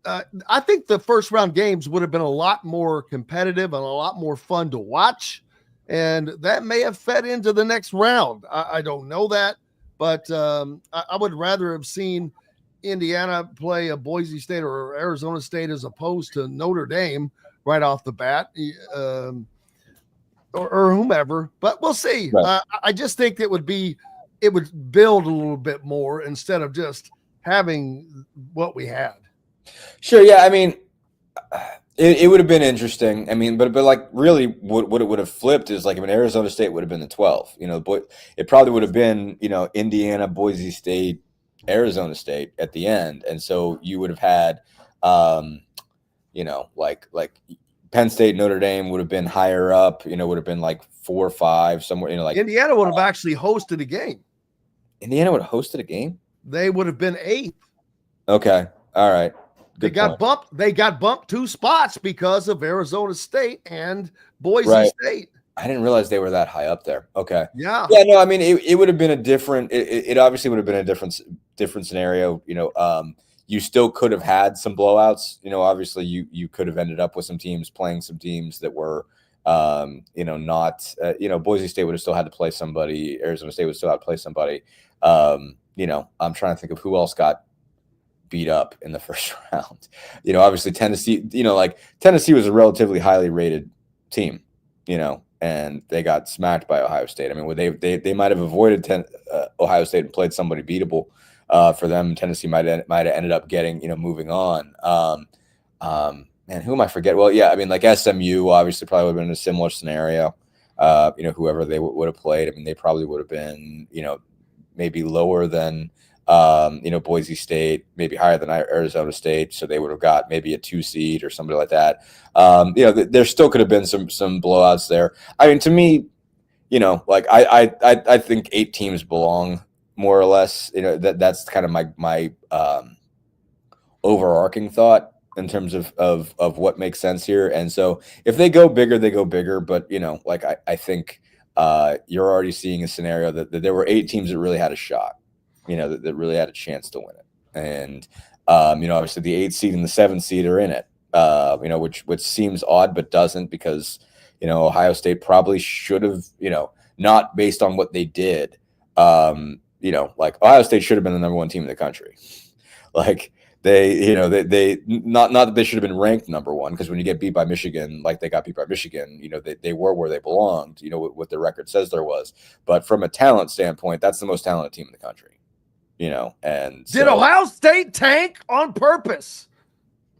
I think the first round games would have been a lot more competitive and a lot more fun to watch. And that may have fed into the next round. I don't know that. But I would rather have seen Indiana play a Boise State or Arizona State as opposed to Notre Dame right off the bat. Or whomever. But we'll see. Right. I just think it would build a little bit more instead of just having what we had. Sure. Yeah. I mean, it would have been interesting. I mean, but like really what it would have flipped is like, Arizona State would have been the 12, it probably would have been, Indiana, Boise State, Arizona State at the end. And so you would have had, like Penn State, Notre Dame would have been higher up, would have been like 4 or 5 somewhere, like Indiana would have actually hosted a game. Indiana would have hosted a game. They would have been 8th. Okay. All right. They got bumped 2 spots because of Arizona State and Boise State. I didn't realize they were that high up there. Okay. Yeah. Yeah. No, it would have been a different. It obviously would have been a different scenario. You still could have had some blowouts. Obviously you could have ended up with some teams playing some teams that were, not. Boise State would have still had to play somebody. Arizona State would still have to play somebody. I'm trying to think of who else got beat up in the first round. Obviously Tennessee, Tennessee was a relatively highly rated team, and they got smacked by Ohio State. They might have avoided Ohio State and played somebody beatable for them. Tennessee might have ended up getting, moving on. And who am I forget? Well, yeah, like SMU obviously probably would have been in a similar scenario. Whoever they would have played, they probably would have been, maybe lower than Boise State, maybe higher than Arizona State, so they would have got maybe a 2 seed or somebody like that. There still could have been some blowouts there. To me, I think 8 teams belong more or less. That's kind of my overarching thought in terms of what makes sense here. And so if they go bigger, they go bigger. But I think you're already seeing a scenario that there were 8 teams that really had a shot. That really had a chance to win it. And, obviously the 8th seed and the 7th seed are in it, which seems odd, but doesn't, because, Ohio State probably should have, not based on what they did, Ohio State should have been the number 1 team in the country. They not that they should have been ranked number 1, because when you get beat by Michigan, like they got beat by Michigan, they were where they belonged, what the record says there was. But from a talent standpoint, that's the most talented team in the country. And did Ohio State tank on purpose?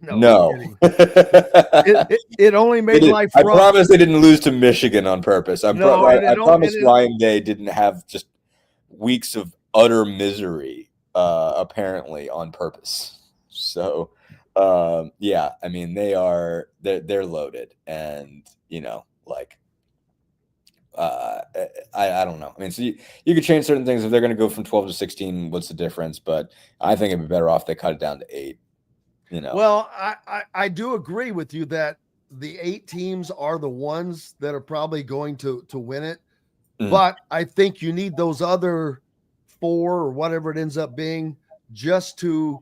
No. It only made life rough. I promise they didn't lose to Michigan on purpose. I promise Ryan Day didn't have just weeks of utter misery, apparently on purpose. So, yeah, I mean, they're loaded, and I don't know. I mean, so you could change certain things if they're going to go from 12 to 16. What's the difference? But I think it'd be better off they cut it down to 8. Well, I do agree with you that the 8 teams are the ones that are probably going to win it. But I think you need those other 4 or whatever it ends up being just to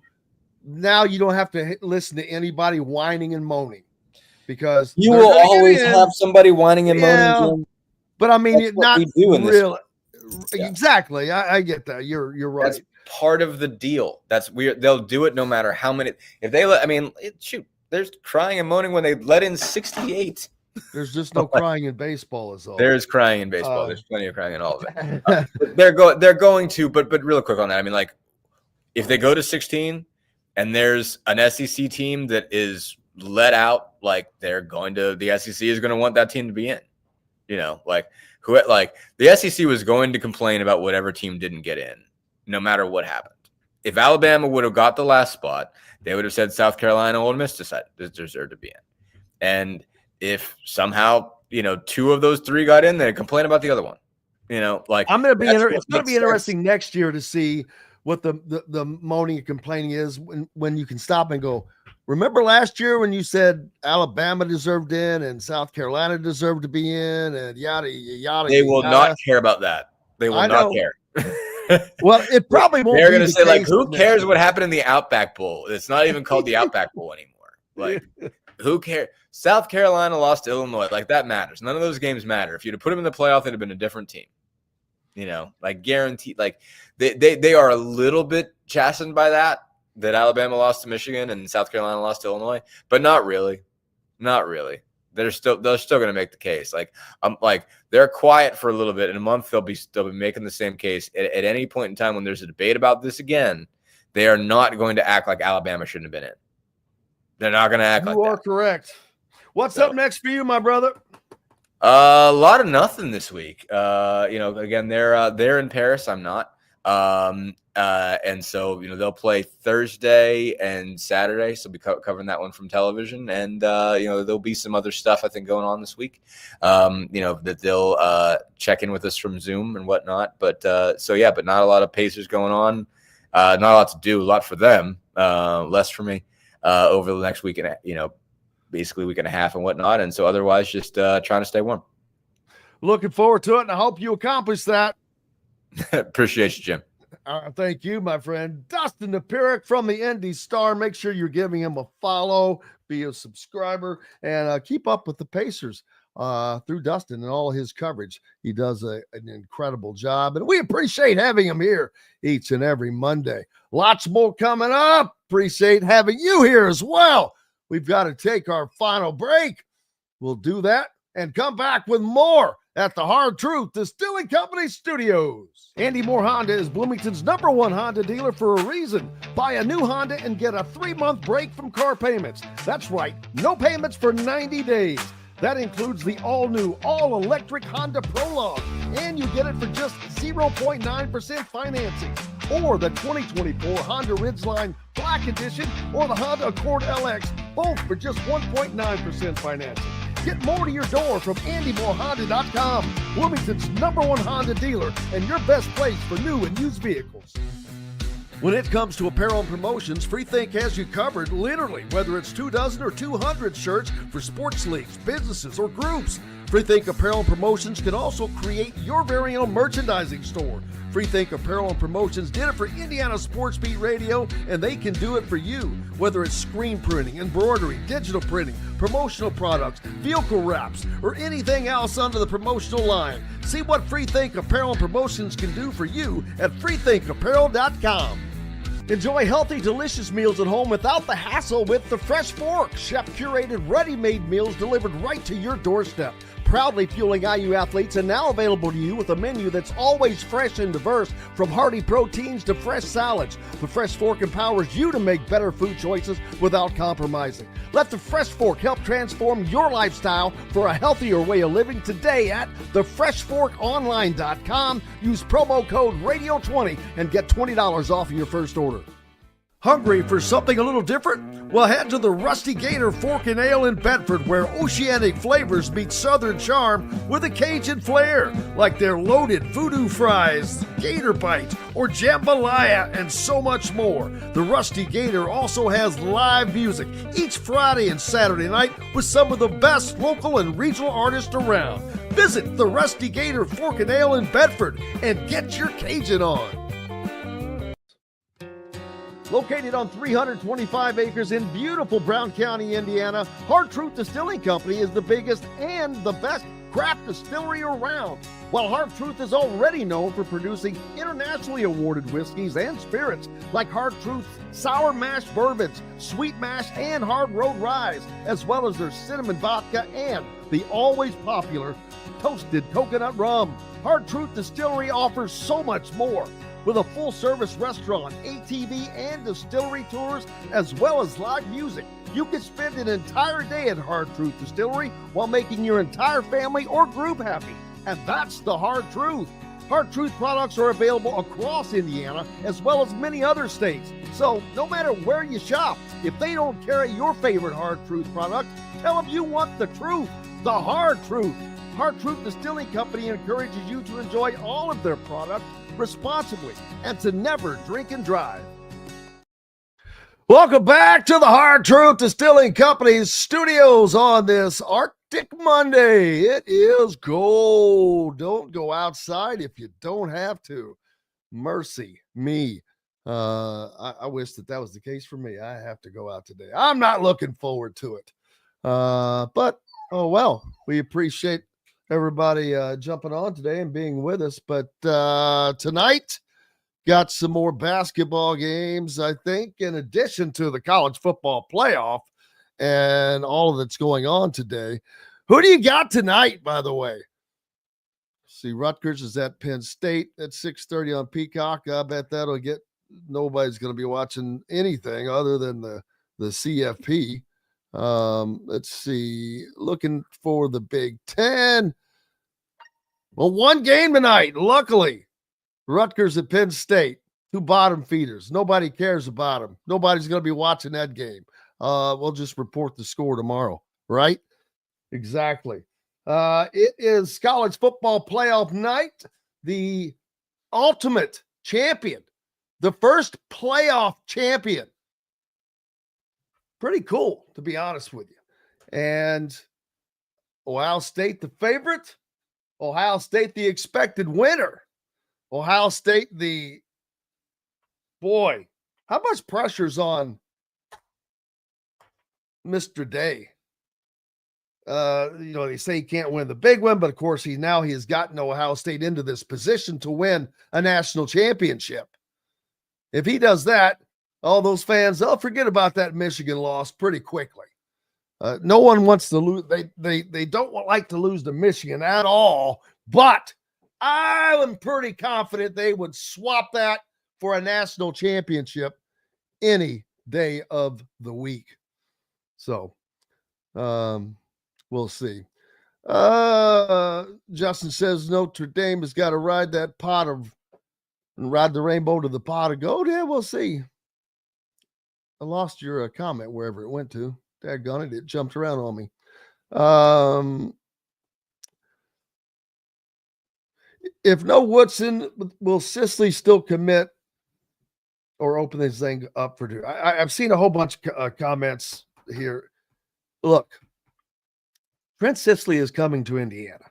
now you don't have to listen to anybody whining and moaning, because you will always have somebody whining and moaning. But I mean, it's not real. Yeah. Exactly. I get that. You're right. That's part of the deal. That's weird. They'll do it no matter how many. If they let, I mean, shoot, there's crying and moaning when they let in 68. There's just no crying in baseball, is all. There's crying in baseball. There's plenty of crying in all of it. They're going to, but real quick on that. I mean, like, if they go to 16 and there's an SEC team that is let out, like the SEC is going to want that team to be in. The SEC was going to complain about whatever team didn't get in, no matter what happened. If Alabama would have got the last spot, they would have said South Carolina, Ole Miss deserved to be in. And if somehow, 2 of those 3 got in, they'd complain about the other one. I'm going to be it's going to be interesting next year to see what the moaning and complaining is when you can stop and go, remember last year when you said Alabama deserved in and South Carolina deserved to be in and yada, yada. They will not care about that. They will not care. Well, it probably won't. They're going to say, like, who cares what happened in the Outback Bowl? It's not even called the Outback Bowl anymore. Like, who cares? South Carolina lost to Illinois. Like, that matters. None of those games matter. If you'd have put them in the playoff, they'd have been a different team. Guaranteed. Like, they are a little bit chastened by that Alabama lost to Michigan and South Carolina lost to Illinois, but not really. Not really. They're still going to make the case. They're quiet for a little bit. In a month, they'll be making the same case. At any point in time when there's a debate about this again, they are not going to act like Alabama shouldn't have been in. They're not going to act like that. You are correct. What's up next for you, my brother? A lot of nothing this week. Again, they're in Paris. I'm not. And so, they'll play Thursday and Saturday. So we'll be covering that one from television. And, there'll be some other stuff, I think, going on this week, that they'll check in with us from Zoom and whatnot. But but not a lot of Pacers going on. Not a lot to do, a lot for them, less for me over the next week and, basically week and a half and whatnot. And so otherwise, just trying to stay warm. Looking forward to it, and I hope you accomplish that. Appreciate you, Jim. Thank you, my friend. Dustin Dopirak from the Indy Star. Make sure you're giving him a follow, be a subscriber, and keep up with the Pacers through Dustin and all his coverage. He does an incredible job, and we appreciate having him here each and every Monday. Lots more coming up. Appreciate having you here as well. We've got to take our final break. We'll do that and come back with more at the Hard Truth Distilling Company Studios. Andy Moore Honda is Bloomington's #1 Honda dealer for a reason. Buy a new Honda and get a 3-month break from car payments. That's right, no payments for 90 days. That includes the all-new, all-electric Honda Prologue, and you get it for just 0.9% financing. Or the 2024 Honda Ridgeline Black Edition or the Honda Accord LX, both for just 1.9% financing. Get more to your door from AndyMooreHonda.com, Bloomington's #1 Honda dealer and your best place for new and used vehicles. When it comes to apparel and promotions, Freethink has you covered, literally, whether it's 24 or 200 shirts for sports leagues, businesses, or groups. Freethink Apparel and Promotions can also create your very own merchandising store. Freethink Apparel and Promotions did it for Indiana Sports Beat Radio, and they can do it for you. Whether it's screen printing, embroidery, digital printing, promotional products, vehicle wraps, or anything else under the promotional line. See what Freethink Apparel and Promotions can do for you at freethinkapparel.com. Enjoy healthy, delicious meals at home without the hassle with the Fresh Fork. Chef-curated, ready-made meals delivered right to your doorstep. proudly fueling IU athletes and now available to you with a menu that's always fresh and diverse, from hearty proteins to fresh salads. The Fresh Fork empowers you to make better food choices without compromising. Let the Fresh Fork help transform your lifestyle for a healthier way of living today at thefreshforkonline.com. Use promo code RADIO20 and get $20 off your first order. Hungry for something a little different? Well, head to the Rusty Gator Fork and Ale in Bedford, where oceanic flavors meet southern charm with a Cajun flair, like their loaded voodoo fries, gator bites, or jambalaya, and so much more. The Rusty Gator also has live music each Friday and Saturday night with some of the best local and regional artists around. Visit the Rusty Gator Fork and Ale in Bedford and get your Cajun on. Located on 325 acres in beautiful Brown County, Indiana, Hard Truth Distilling Company is the biggest and the best craft distillery around. While Hard Truth is already known for producing internationally awarded whiskeys and spirits like Hard Truth's sour mash bourbons, sweet mash, and hard road ryes, as well as their cinnamon vodka and the always popular toasted coconut rum. Hard Truth Distillery offers so much more. With a full-service restaurant, ATV, and distillery tours, as well as live music, you can spend an entire day at Hard Truth Distillery while making your entire family or group happy. And that's the Hard Truth. Hard Truth products are available across Indiana, as well as many other states. So no matter where you shop, if they don't carry your favorite Hard Truth product, tell them you want the truth, the Hard Truth. Hard Truth Distilling Company encourages you to enjoy all of their products responsibly and to never drink and drive. Welcome back to the Hard Truth Distilling Company's studios on this Arctic Monday. It is cold. Don't go outside if you don't have to. Mercy me. I wish that was the case for me. I have to go out today. I'm not looking forward to it. But, oh well, we appreciate everybody jumping on today and being with us. But tonight, got some more basketball games, I think, in addition to the college football playoff and all that's going on today. Who do you got tonight, by the way? See, Rutgers is at Penn State at 6:30 on Peacock. I bet that'll get nobody's going to be watching anything other than the CFP. Let's see, looking for the Big Ten. Well, one game tonight, luckily. Rutgers at Penn State, two bottom feeders. Nobody cares about them. Nobody's going to be watching that game. We'll just report the score tomorrow, right? Exactly. It is college football playoff night. The ultimate champion, the first playoff champion. Pretty cool, to be honest with you. And Ohio State, the favorite. Ohio State, the expected winner. Ohio State, boy, how much pressure's on Mr. Day? They say he can't win the big one, but of course he has gotten Ohio State into this position to win a national championship. If he does that, all those fans, they'll forget about that Michigan loss pretty quickly. No one wants to lose. They don't like to lose to Michigan at all, but I am pretty confident they would swap that for a national championship any day of the week. So we'll see. Justin says Notre Dame has got to ride that ride the rainbow to the pot of gold. Yeah, we'll see. I lost your comment wherever it went to. Daggone it, it jumped around on me. If no Woodson, will Sisley still commit or open this thing up for Duke? I've seen a whole bunch of comments here. Look, Trent Sisley is coming to Indiana.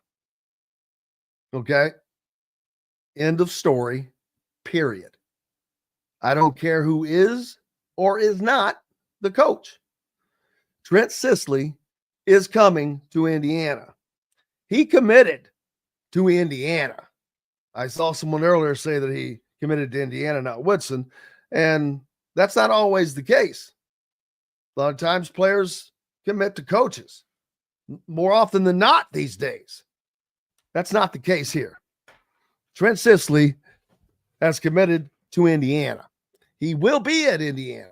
Okay? End of story, period. I don't care who is or is not the coach. Trent Sisley is coming to Indiana. He committed to Indiana. I saw someone earlier say that he committed to Indiana, not Woodson, and that's not always the case. A lot of times players commit to coaches. more often than not these days. That's not the case here. Trent Sisley has committed to Indiana. He will be at Indiana.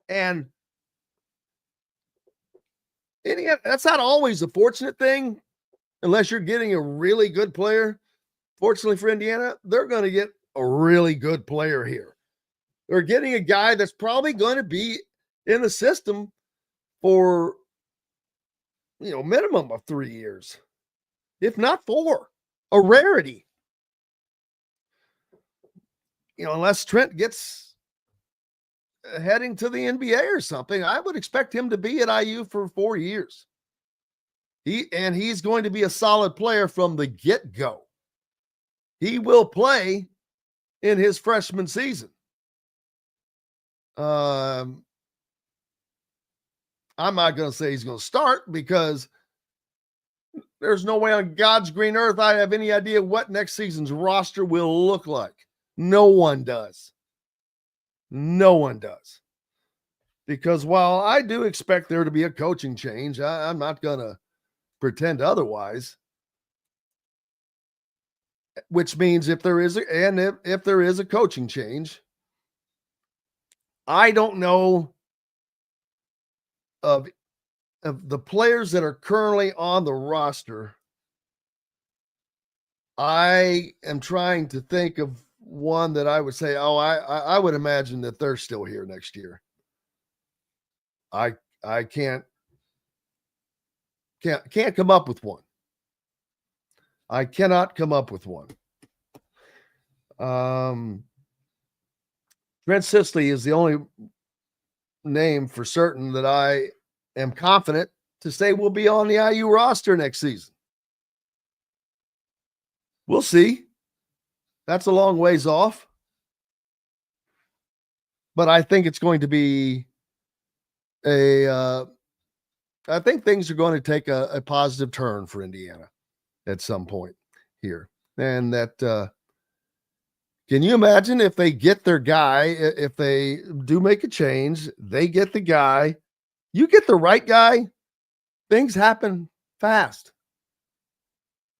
And Indiana, that's not always a fortunate thing unless you're getting a really good player. Fortunately for Indiana, they're going to get a really good player here. They're getting a guy that's probably going to be in the system for, minimum of 3 years, if not 4. A rarity. Unless Trent gets heading to the NBA or something, I would expect him to be at IU for 4 years. He's going to be a solid player from the get-go. He will play in his freshman season. I'm not going to say he's going to start because there's no way on God's green earth I have any idea what next season's roster will look like. No one does. No one does. Because while I do expect there to be a coaching change, I'm not going to pretend otherwise. Which means if there is a coaching change, I don't know of the players that are currently on the roster. I am trying to think of one that I would say, I would imagine that they're still here next year. I can't come up with one. I cannot come up with one. Trent Sisley is the only name for certain that I am confident to say will be on the IU roster next season. We'll see. That's a long ways off. But I think it's going to be I think things are going to take a positive turn for Indiana at some point here. And that, can you imagine if they get their guy, if they do make a change, they get the guy, you get the right guy, things happen fast.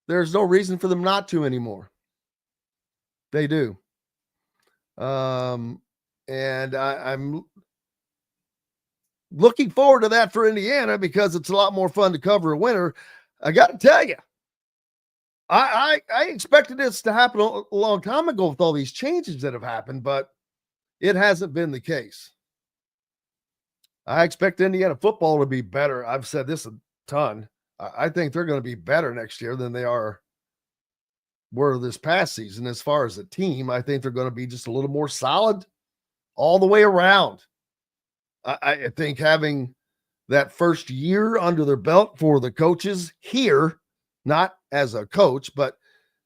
There's no reason for them not to anymore. They do. And I'm looking forward to that for Indiana because it's a lot more fun to cover a winter. I got to tell you, I expected this to happen a long time ago with all these changes that have happened, but it hasn't been the case. I expect Indiana football to be better. I've said this a ton. I think they're going to be better next year than they were this past season. As far as a team, I think they're going to be just a little more solid all the way around. I think having that first year under their belt for the coaches here, not as a coach, but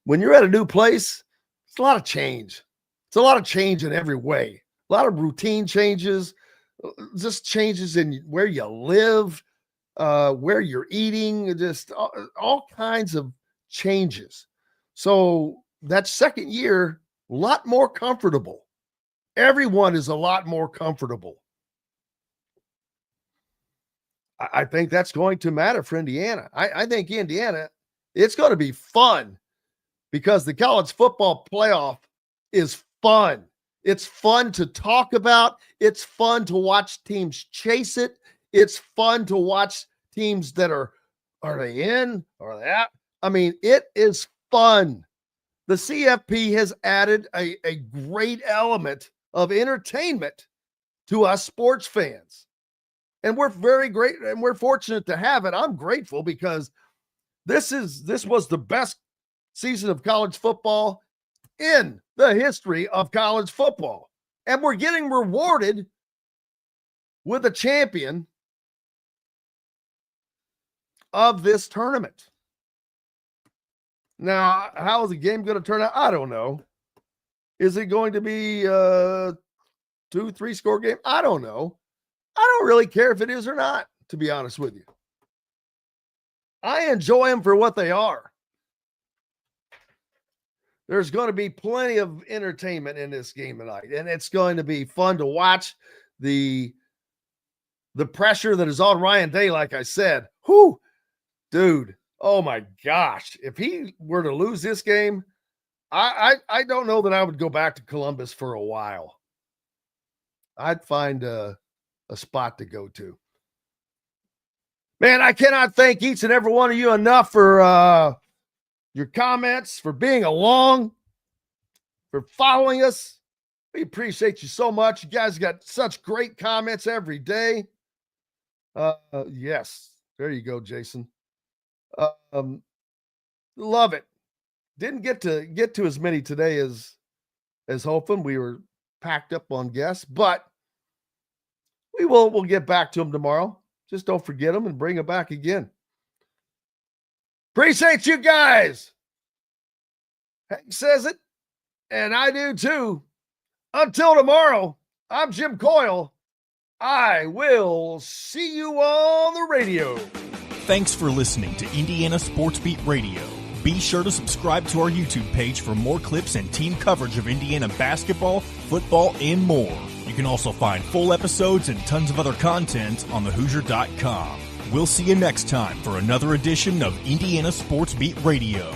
when you're at a new place, it's a lot of change. It's a lot of change in every way. A lot of routine changes, just changes in where you live, where you're eating, just all kinds of changes. So that second year, a lot more comfortable. Everyone is a lot more comfortable. I think that's going to matter for Indiana. I think Indiana, it's going to be fun because the college football playoff is fun. It's fun to talk about. It's fun to watch teams chase it. It's fun to watch teams that are they in? Are they out? I mean, it is fun. The CFP has added a great element of entertainment to us sports fans. And we're very great and we're fortunate to have it. I'm grateful because this was the best season of college football in the history of college football. And we're getting rewarded with a champion of this tournament. Now, how is the game going to turn out? I don't know. Is it going to be a 2-3 score game? I don't know. I don't really care if it is or not, to be honest with you. I enjoy them for what they are. There's going to be plenty of entertainment in this game tonight, and it's going to be fun to watch the pressure that is on Ryan Day, like I said. Whew, Dude, oh my gosh. If he were to lose this game, I don't know that I would go back to Columbus for a while. I'd find a spot to go to. Man, I cannot thank each and every one of you enough for your comments, for being along, for following us. We appreciate you so much. You guys got such great comments every day. Yes, there you go, Jason. Love it. Didn't get to as many today as hoping. We were packed up on guests, but we'll get back to them tomorrow. Just don't forget them and bring them back again. Appreciate you guys. Hank says it, and I do too. Until tomorrow, I'm Jim Coyle. I will see you on the radio. Thanks for listening to Indiana Sports Beat Radio. Be sure to subscribe to our YouTube page for more clips and team coverage of Indiana basketball, football, and more. You can also find full episodes and tons of other content on thehoosier.com. We'll see you next time for another edition of Indiana Sports Beat Radio.